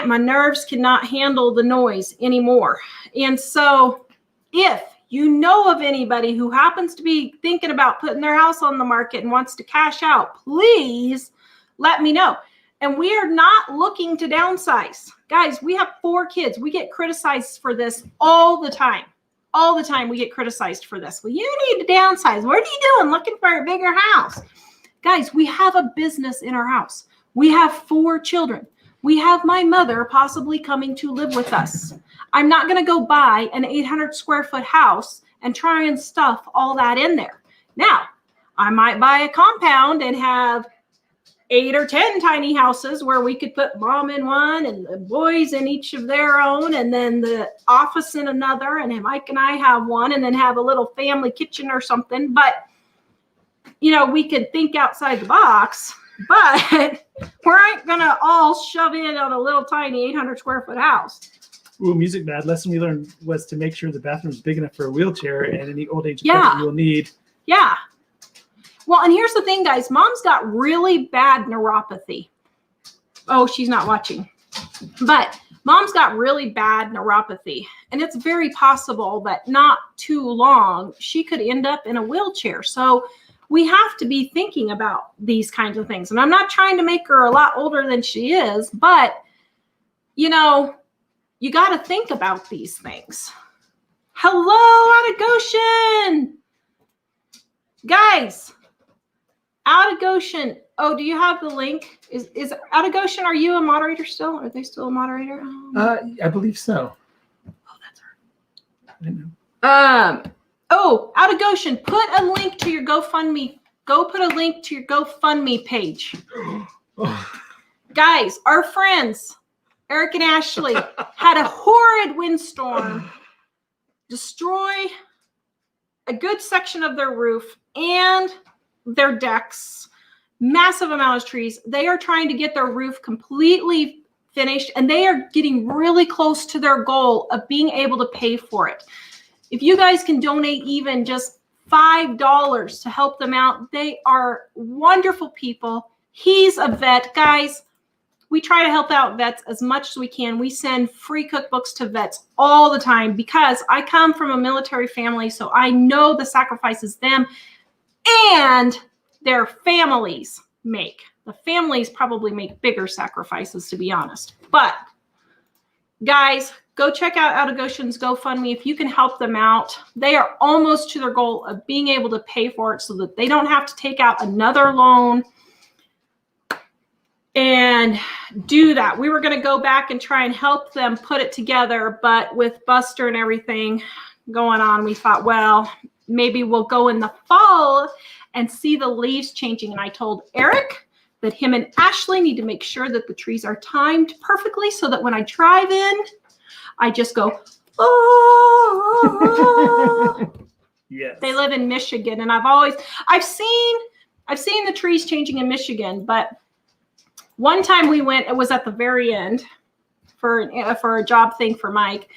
My nerves cannot handle the noise anymore. And so if you know of anybody who happens to be thinking about putting their house on the market and wants to cash out, please let me know. And we are not looking to downsize. Guys, we have 4 kids. We get criticized for this all the time. All the time we get criticized for this. Well, you need to downsize. What are you doing looking for a bigger house? Guys, we have a business in our house. We have 4 children. We have my mother possibly coming to live with us. I'm not going to go buy an 800 square foot house and try and stuff all that in there. Now, I might buy a compound and have 8 or 10 tiny houses where we could put mom in one and the boys in each of their own, and then the office in another, and then Mike and I have one, and then have a little family kitchen or something. But, we could think outside the box, but we ain't going to all shove in on a little tiny 800 square foot house. Ooh, music bad. Lesson we learned was to make sure the bathroom's big enough for a wheelchair and any old age equipment you'll need. Yeah. Well, and here's the thing, guys. Mom's got really bad neuropathy. Oh, she's not watching. But Mom's got really bad neuropathy. And it's very possible that not too long, she could end up in a wheelchair. So we have to be thinking about these kinds of things. And I'm not trying to make her a lot older than she is, but, you got to think about these things. Hello, out of Goshen. Guys, out of Goshen. Oh, do you have the link? Is out of Goshen, are you a moderator still? Are they still a moderator? I believe so. Oh, that's her. I know. Out of Goshen, put a link to your GoFundMe. Go put a link to your GoFundMe page. Guys, our friends, Eric and Ashley, had a horrid windstorm destroy a good section of their roof and their decks, massive amount of trees. They are trying to get their roof completely finished, and they are getting really close to their goal of being able to pay for it. If you guys can donate even just $5 to help them out. They are wonderful people. He's a vet. Guys, we try to help out vets as much as we can. We send free cookbooks to vets all the time because I come from a military family, so I know the sacrifices them and their families make. The families probably make bigger sacrifices, to be honest. But guys, go check out Out of Goshen's GoFundMe if you can help them out. They are almost to their goal of being able to pay for it so that they don't have to take out another loan and do that. We were going to go back and try and help them put it together, but with Buster and everything going on, we thought, well, maybe we'll go in the fall and see the leaves changing. And I told Eric that him and Ashley need to make sure that the trees are timed perfectly so that when I drive in, I just go, oh. Yes. They live in Michigan, and I've seen the trees changing in Michigan, but one time we went, it was at the very end for a job thing for Mike.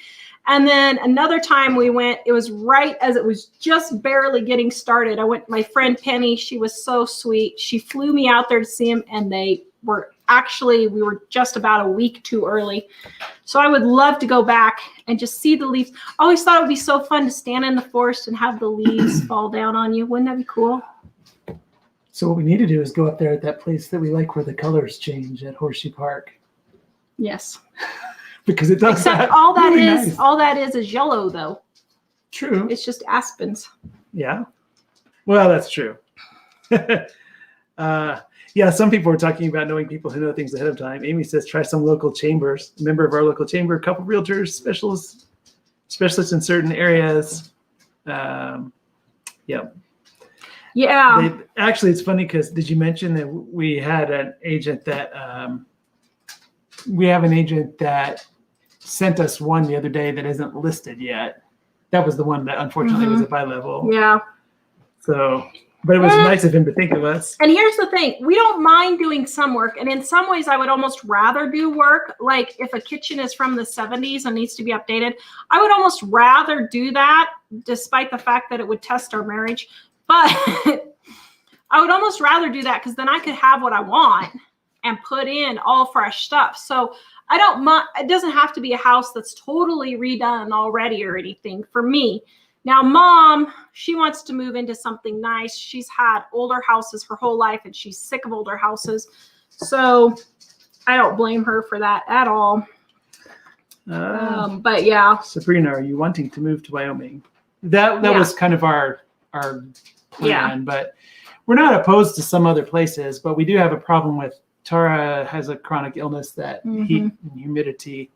And then another time we went, it was right as it was just barely getting started. I went, my friend Penny, she was so sweet. She flew me out there to see them, and we were just about a week too early. So I would love to go back and just see the leaves. I always thought it would be so fun to stand in the forest and have the leaves fall down on you. Wouldn't that be cool? So what we need to do is go up there at that place that we like where the colors change at Horseshoe Park. Yes. Because it does. Except all that really is nice. all that is yellow though. True. It's just aspens. Yeah. Well, that's true. Yeah, some people are talking about knowing people who know things ahead of time. Amy says try some local chambers. A member of our local chamber, a couple realtors, specialists in certain areas. Yeah. Yeah. Actually, it's funny because did you mention that we had an agent that sent us one the other day that isn't listed yet. That was the one that unfortunately was a bi-level. Yeah. So, but it was nice of him to think of us. And here's the thing. We don't mind doing some work. And in some ways, I would almost rather do work. Like if a kitchen is from the 70s and needs to be updated, I would almost rather do that, despite the fact that it would test our marriage. But I would almost rather do that because then I could have what I want and put in all fresh stuff. So I don't mind. It doesn't have to be a house that's totally redone already or anything for me. Now, Mom, she wants to move into something nice. She's had older houses her whole life, and she's sick of older houses. So I don't blame her for that at all. But yeah. Sabrina, are you wanting to move to Wyoming? That was kind of our plan, but we're not opposed to some other places. But we do have a problem with Tara has a chronic illness that heat and humidity.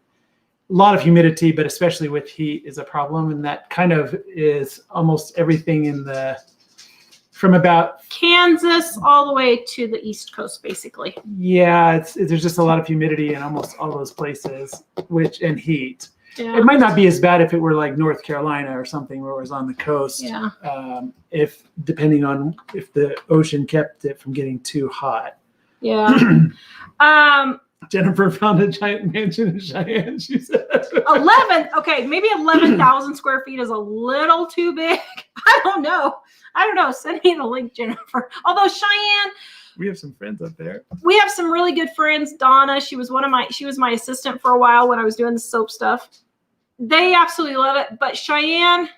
A lot of humidity, but especially with heat is a problem. And that kind of is almost everything from about Kansas all the way to the East Coast, basically. Yeah, there's just a lot of humidity in almost all those places, and heat. Yeah. It might not be as bad if it were like North Carolina or something where it was on the coast. Yeah. Depending on if the ocean kept it from getting too hot. Yeah. Jennifer found a giant mansion in Cheyenne, she said. 11,000 square feet is a little too big. I don't know. Send me the link, Jennifer. Although Cheyenne, we have some friends up there. We have some really good friends. Donna, she was my assistant for a while when I was doing the soap stuff. They absolutely love it. But Cheyenne,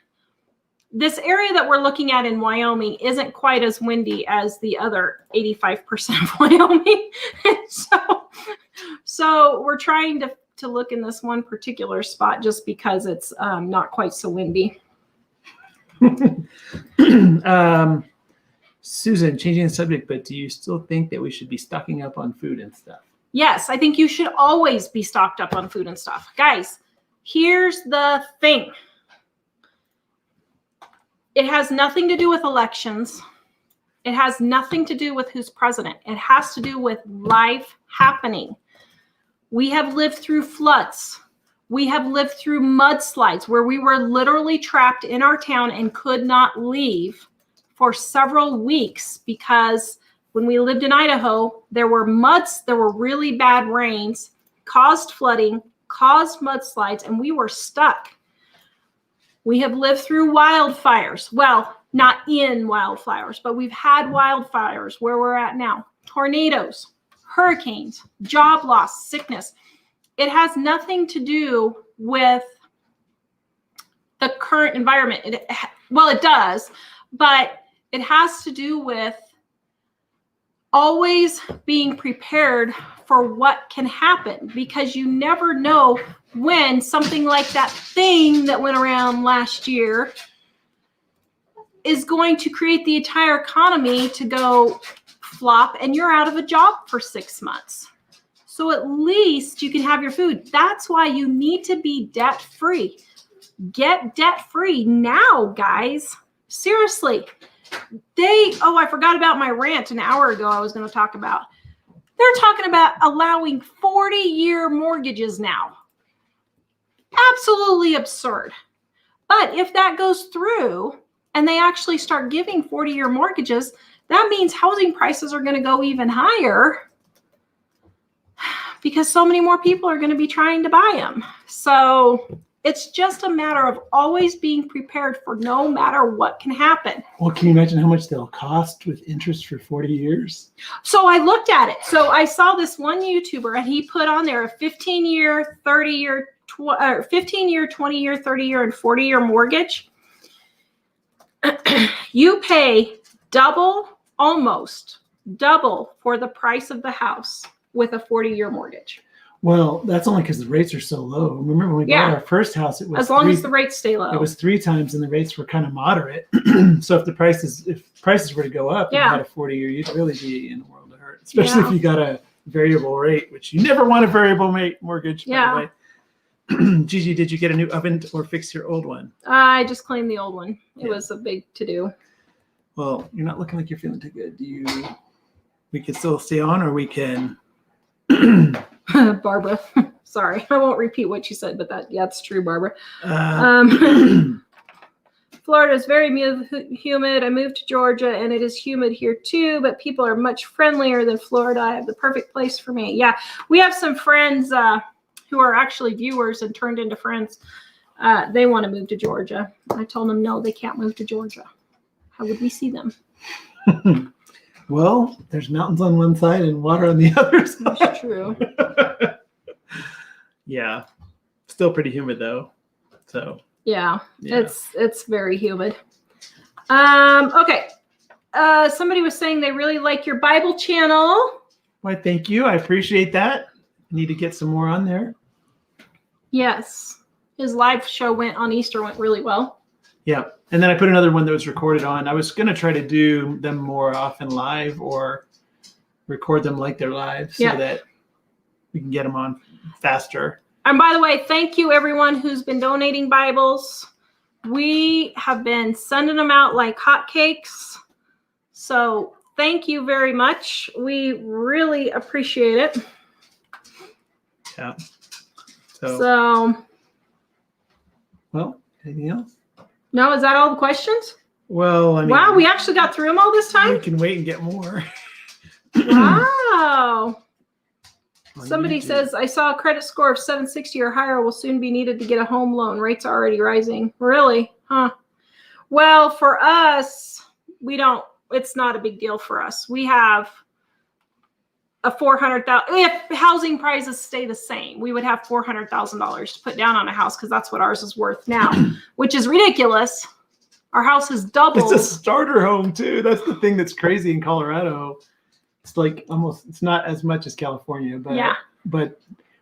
this area that we're looking at in Wyoming isn't quite as windy as the other 85% of Wyoming. So we're trying to look in this one particular spot just because it's not quite so windy. Susan, changing the subject, but do you still think that we should be stocking up on food and stuff? Yes, I think you should always be stocked up on food and stuff. Guys, here's the thing. It has nothing to do with elections. It has nothing to do with who's president. It has to do with life happening. We have lived through floods. We have lived through mudslides where we were literally trapped in our town and could not leave for several weeks because when we lived in Idaho, there were really bad rains, caused flooding, caused mudslides, and we were stuck. We have lived through wildfires. Well, not in wildfires, but we've had wildfires where we're at now, tornadoes, hurricanes, job loss, sickness. It has nothing to do with the current environment. Well, it does, but it has to do with always being prepared for what can happen, because you never know when something like that thing that went around last year is going to create the entire economy to go flop and you're out of a job for 6 months. So at least you can have your food. That's why you need to be debt free. Get debt free now, guys. Seriously. I forgot about my rant an hour ago I was going to talk about. They're talking about allowing 40-year mortgages now. Absolutely absurd. But if that goes through and they actually start giving 40-year mortgages, that means housing prices are going to go even higher because so many more people are going to be trying to buy them. So it's just a matter of always being prepared for no matter what can happen. Well, can you imagine how much they'll cost with interest for 40 years? So I looked at it. So I saw this one YouTuber and he put on there a 15-year, 30-year, 15-year, 20-year, 30-year, and 40-year mortgage. You pay almost double for the price of the house with a 40-year mortgage. Well, that's only because the rates are so low. Remember when we bought our first house, it was as long as the rates stay low. It was 3 times, and the rates were kind of moderate. So if prices were to go up, and you had a 40-year, you'd really be in a world of hurt. Especially if you got a variable rate, which you never want a variable rate mortgage. Yeah. By the way. Gigi, did you get a new oven or fix your old one? I just cleaned the old one. It was a big to-do. Well, you're not looking like you're feeling too good. We can still stay on, or we can. Barbara, sorry, I won't repeat what you said, but that's true, Barbara. Florida is very humid. I moved to Georgia, and it is humid here too, but people are much friendlier than Florida. I have the perfect place for me. Yeah, we have some friends who are actually viewers and turned into friends. They want to move to Georgia. I told them, no, they can't move to Georgia. How would we see them? Well, there's mountains on one side and water on the other side. That's true. Yeah. Still pretty humid though. So yeah. It's very humid. Okay. Somebody was saying they really like your Bible channel. Why, thank you. I appreciate that. Need to get some more on there. Yes. His live show went really well. Yeah. And then I put another one that was recorded on. I was going to try to do them more often live or record them like they're live so that we can get them on faster. And by the way, thank you everyone who's been donating Bibles. We have been sending them out like hotcakes. So thank you very much. We really appreciate it. Yeah. So well, anything else? No, is that all the questions? Well, I mean, wow, we actually got through them all this time? We can wait and get more. Wow. Somebody says, I saw a credit score of 760 or higher will soon be needed to get a home loan. Rates are already rising. Really? Huh. Well, for us, it's not a big deal for us. We have a $400,000. If housing prices stay the same, we would have $400,000 to put down on a house because that's what ours is worth now, which is ridiculous. Our house is doubled. It's a starter home too. That's the thing that's crazy in Colorado. It's like it's not as much as California, but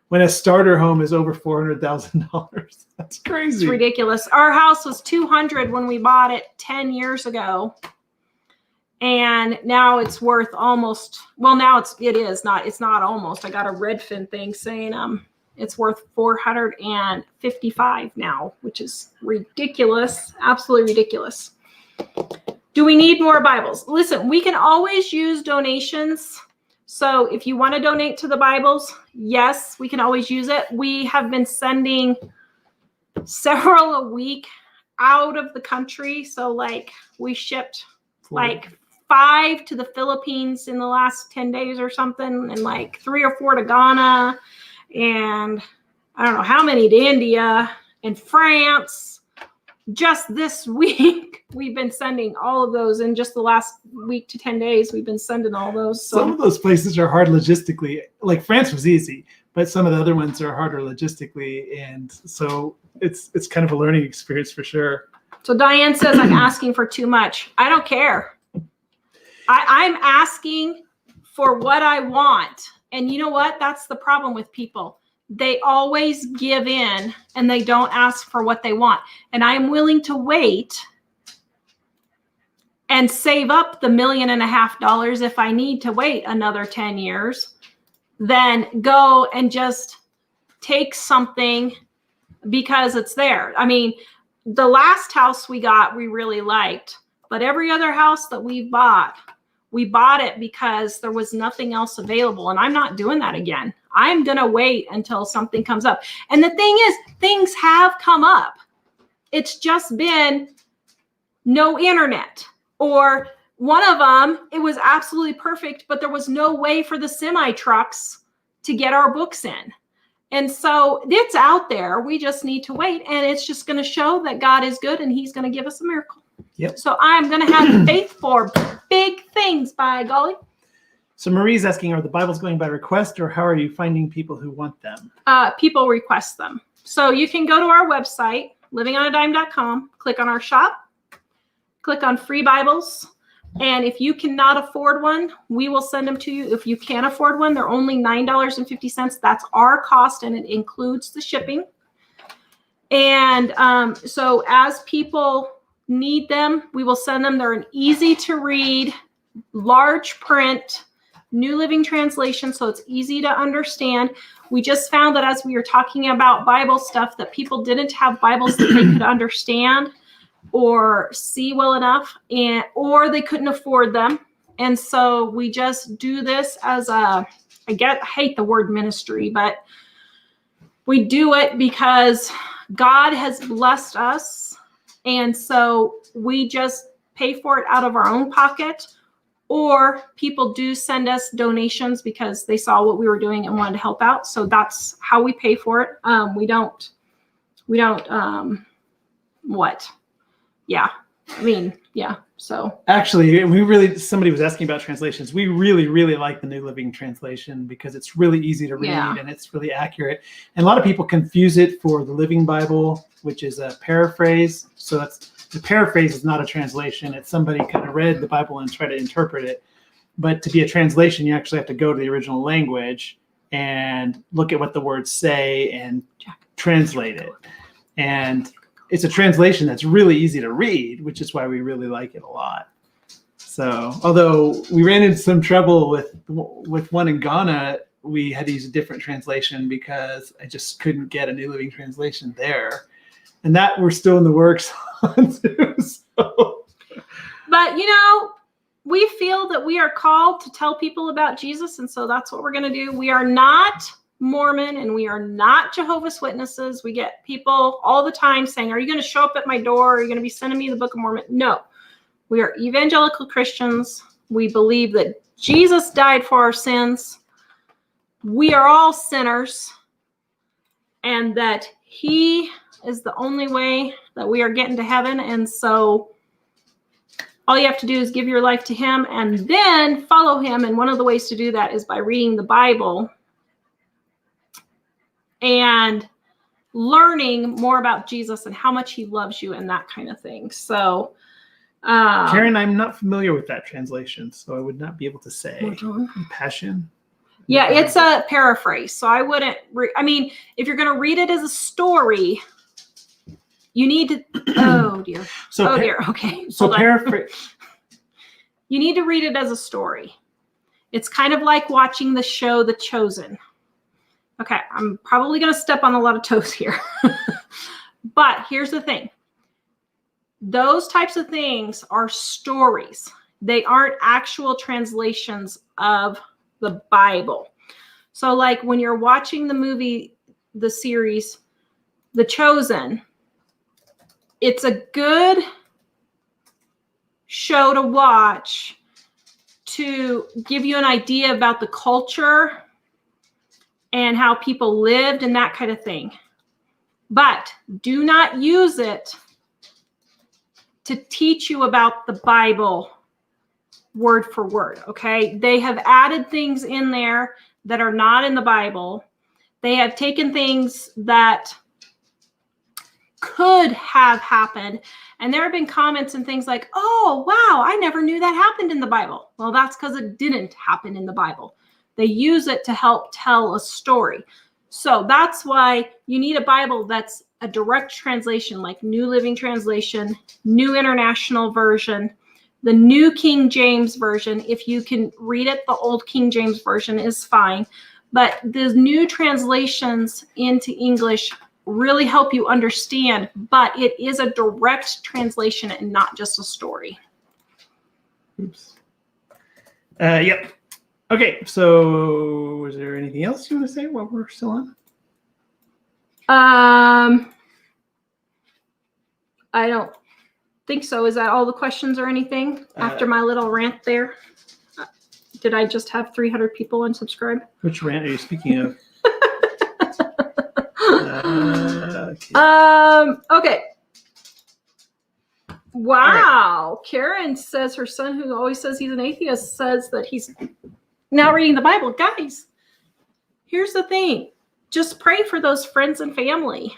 when a starter home is over $400,000, that's crazy. It's ridiculous. Our house was $200,000 when we bought it 10 years ago. And now it's worth almost, well, now it's not almost. I got a Redfin thing saying it's worth $455 now, which is ridiculous. Absolutely ridiculous. Do we need more Bibles? Listen, we can always use donations. So if you want to donate to the Bibles, yes, we can always use it. We have been sending several a week out of the country. So like we shipped like 5 to the Philippines in the last 10 days or something, and like 3 or 4 to Ghana, and I don't know how many to India and France. just this week, we've been sending all of those. In just the last week to 10 days, we've been sending all those. So some of those places are hard logistically. Like France was easy, but some of the other ones are harder logistically. And so it's kind of a learning experience for sure. So Diane says, I'm asking for too much. I don't care. I'm asking for what I want. And you know what? That's the problem with people. They always give in and they don't ask for what they want. And I am willing to wait and save up the $1.5 million if I need to wait another 10 years, then go and just take something because it's there. I mean, the last house we got, we really liked, but every other house that we bought it because there was nothing else available. And I'm not doing that again. I'm going to wait until something comes up. And the thing is, things have come up. It's just been no internet. Or one of them, it was absolutely perfect, but there was no way for the semi trucks to get our books in. And so it's out there. We just need to wait. And it's just going to show that God is good and he's going to give us a miracle. Yep. So I'm going to have faith for big things, by golly. So Marie's asking, are the Bibles going by request, or how are you finding people who want them? People request them. So you can go to our website, livingonadime.com, click on our shop, click on free Bibles. And if you cannot afford one, we will send them to you. If you can't afford one, they're only $9.50. That's our cost, and it includes the shipping. And so as people need them, we will send them. They're an easy to read, large print, New Living Translation, so it's easy to understand. We just found that as we were talking about Bible stuff, that people didn't have Bibles that they could understand or see well enough, or they couldn't afford them. And so we just do this as I hate the word ministry, but we do it because God has blessed us. And so we just pay for it out of our own pocket, or people do send us donations because they saw what we were doing and wanted to help out. So that's how we pay for it. We don't, yeah. I mean, yeah. So actually, somebody was asking about translations. We really, really like the New Living Translation because it's really easy to read and it's really accurate. And a lot of people confuse it for the Living Bible, which is a paraphrase. So the paraphrase is not a translation. It's somebody kind of read the Bible and tried to interpret it. But to be a translation, you actually have to go to the original language and look at what the words say and translate it. And it's a translation that's really easy to read, which is why we really like it a lot. So, although we ran into some trouble with one in Ghana, we had to use a different translation because I just couldn't get a New Living Translation there. And that we're still in the works on too. So. But, we feel that we are called to tell people about Jesus. And so that's what we're going to do. We are not Mormon and we are not Jehovah's Witnesses. We get people all the time saying, are you going to show up at my door? Are you going to be sending me the Book of Mormon? No, we are evangelical Christians. We believe that Jesus died for our sins. We are all sinners, and that he is the only way that we are getting to heaven. And so all you have to do is give your life to him and then follow him. And one of the ways to do that is by reading the Bible and learning more about Jesus and how much he loves you and that kind of thing. So, Karen, I'm not familiar with that translation, so I would not be able to say. Passion? Yeah, it's a paraphrase. So I wouldn't, if you're going to read it as a story, you need to, oh dear. Okay. So paraphrase. You need to read it as a story. It's kind of like watching the show The Chosen. Okay, I'm probably going to step on a lot of toes here. But here's the thing. Those types of things are stories. They aren't actual translations of the Bible. So like when you're watching the movie, the series, The Chosen, it's a good show to watch to give you an idea about the culture and how people lived and that kind of thing. But do not use it to teach you about the Bible word for word, okay? They have added things in there that are not in the Bible. They have taken things that could have happened. And there have been comments and things like, oh, wow, I never knew that happened in the Bible. Well, that's because it didn't happen in the Bible. They use it to help tell a story. So that's why you need a Bible that's a direct translation, like New Living Translation, New International Version, the New King James Version. If you can read it, the old King James Version is fine. But the new translations into English really help you understand, but it is a direct translation and not just a story. Oops. Yep. Okay, so is there anything else you want to say while we're still on? I don't think so. Is that all the questions or anything after my little rant there? Did I just have 300 people unsubscribe? Which rant are you speaking of? Okay. Wow. Right. Karen says her son, who always says he's an atheist, says that he's now reading the Bible. Guys, here's the thing. Just pray for those friends and family.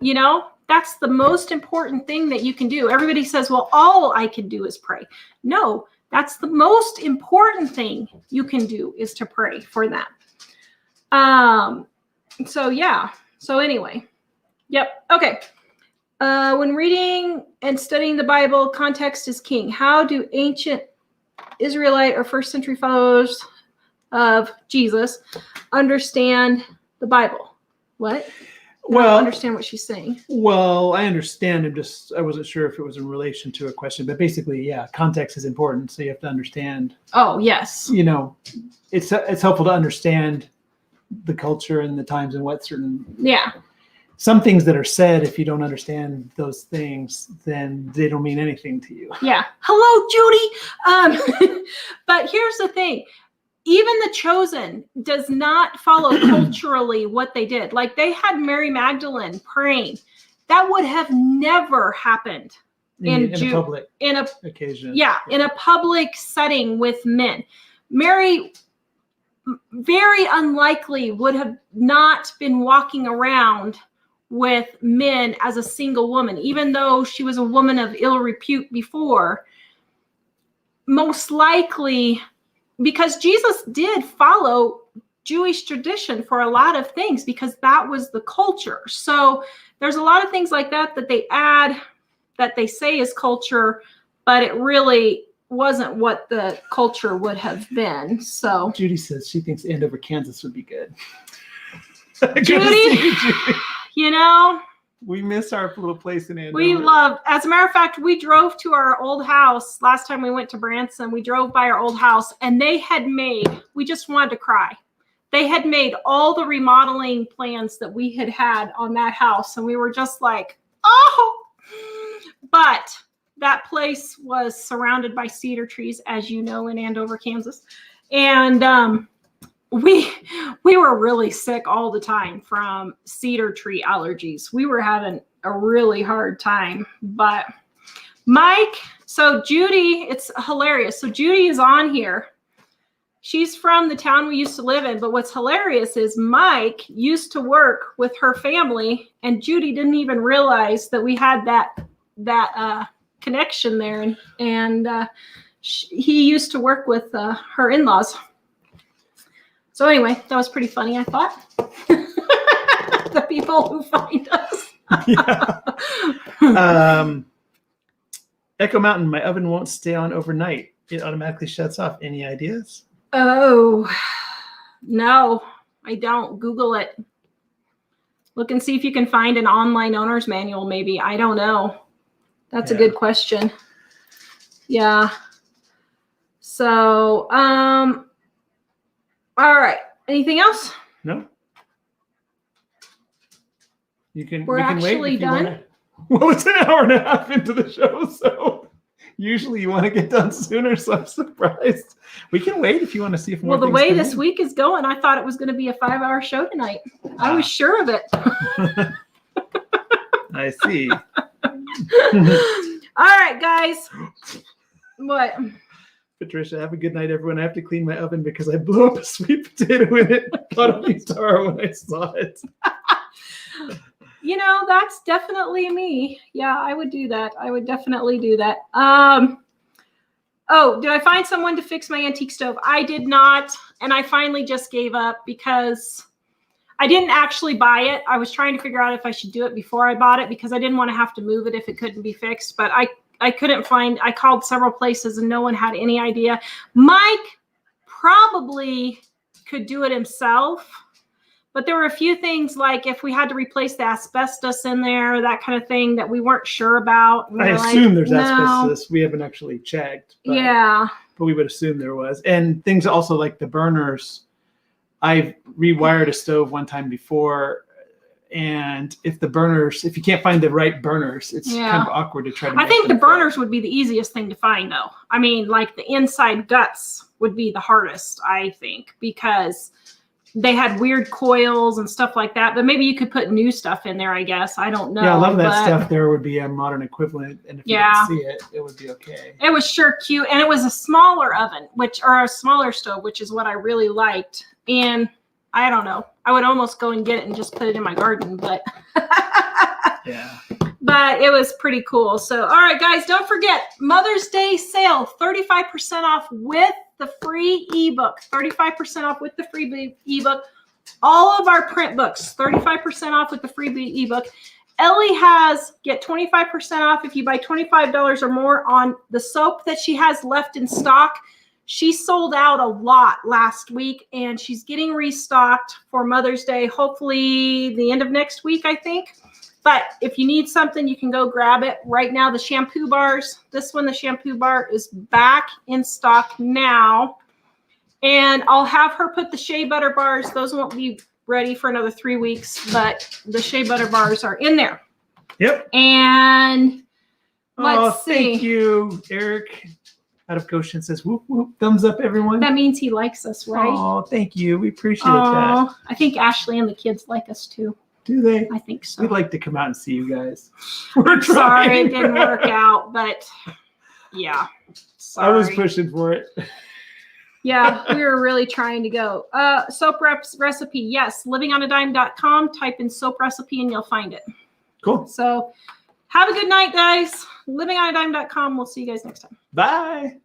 You know, that's the most important thing that you can do. Everybody says, well, all I can do is pray. No, that's the most important thing you can do is to pray for them. So yeah. So anyway, yep. Okay. When reading and studying the Bible, context is king. How do ancient Israelite or first century followers of Jesus understand the Bible? What? I don't understand what she's saying. Well, I understand. I wasn't sure if it was in relation to a question, but basically, yeah, context is important. So you have to understand. Oh, yes. You know, it's helpful to understand the culture and the times and what certain. Yeah. Some things that are said, if you don't understand those things, then they don't mean anything to you. Yeah. Hello, Judy. But here's the thing. Even the Chosen does not follow culturally what they did. Like they had Mary Magdalene praying. That would have never happened in a public occasion. Yeah, in a public setting with men. Mary very unlikely would have not been walking around with men as a single woman, even though she was a woman of ill repute before. Most likely, because Jesus did follow Jewish tradition for a lot of things, because that was the culture. So there's a lot of things like that that they add, that they say is culture, but it really wasn't what the culture would have been. So Judy says she thinks Andover, Kansas would be good. Judy, you know, we miss our little place in Andover. We loved, as a matter of fact, we drove to our old house last time we went to Branson. We drove by our old house and they had made, we just wanted to cry. They had made all the remodeling plans that we had on that house. And we were just like, oh, but that place was surrounded by cedar trees, as you know, in Andover, Kansas. And we were really sick all the time from cedar tree allergies. We were having a really hard time. But Mike, so Judy, it's hilarious. So Judy is on here. She's from the town we used to live in. But what's hilarious is Mike used to work with her family, and Judy didn't even realize that we had that connection there. And he used to work with her in-laws. So anyway, that was pretty funny, I thought. The people who find us. Yeah. Echo Mountain, my oven won't stay on overnight. It automatically shuts off. Any ideas? Oh, no, I don't. Google it. Look and see if you can find an online owner's manual, maybe. I don't know. That's a good question. Yeah. So, all right. Anything else? No. We're actually done. Well, it's an hour and a half into the show, so usually you want to get done sooner, so I'm surprised. We can wait if you want to see if more. Well, the way this week is going, I thought it was going to be a 5-hour show tonight. I was sure of it. I see. All right, guys. What? Patricia, have a good night, everyone. I have to clean my oven because I blew up a sweet potato in it. Caught on the star when I saw it. You know, that's definitely me. Yeah, I would do that. I would definitely do that. Oh, did I find someone to fix my antique stove? I did not. And I finally just gave up because I didn't actually buy it. I was trying to figure out if I should do it before I bought it because I didn't want to have to move it if it couldn't be fixed. But I couldn't find, I called several places and no one had any idea. Mike probably could do it himself. But there were a few things like if we had to replace the asbestos in there, that kind of thing that we weren't sure about. I assume there's asbestos. We haven't actually checked. But, yeah. But we would assume there was. And things also like the burners. I've rewired a stove one time before. And if you can't find the right burners, it's kind of awkward to try to I think the burners would be the easiest thing to find, though. I mean, like the inside guts would be the hardest, I think, because they had weird coils and stuff like that, but maybe you could put new stuff in there, I guess. I don't know. Yeah, a lot of that stuff there would be a modern equivalent, and if you didn't see it, it would be okay. It was sure cute, and it was a smaller oven, or a smaller stove, which is what I really liked. And I don't know. I would almost go and get it and just put it in my garden, but yeah. But it was pretty cool. So, all right, guys, don't forget Mother's Day sale, 35% off with the free ebook, 35% off with the free ebook. All of our print books, 35% off with the free ebook. Ellie get 25% off if you buy $25 or more on the soap that she has left in stock. She sold out a lot last week, and she's getting restocked for Mother's Day, hopefully the end of next week, I think. But if you need something, you can go grab it. Right now, the shampoo bars, the shampoo bar is back in stock now. And I'll have her put the shea butter bars. Those won't be ready for another 3 weeks, but the shea butter bars are in there. Yep. And let's see. Thank you, Eric. Out of Goshen says, whoop, whoop, thumbs up, everyone. That means he likes us, right? Oh, thank you. We appreciate that. I think Ashley and the kids like us too. Do they? I think so. We'd like to come out and see you guys. We're sorry it didn't work out, but yeah. Sorry. I was pushing for it. Yeah, we were really trying to go. Soap recipe, yes. livingonadime.com. Type in soap recipe and you'll find it. Cool. So have a good night, guys. livingonadime.com. We'll see you guys next time. Bye.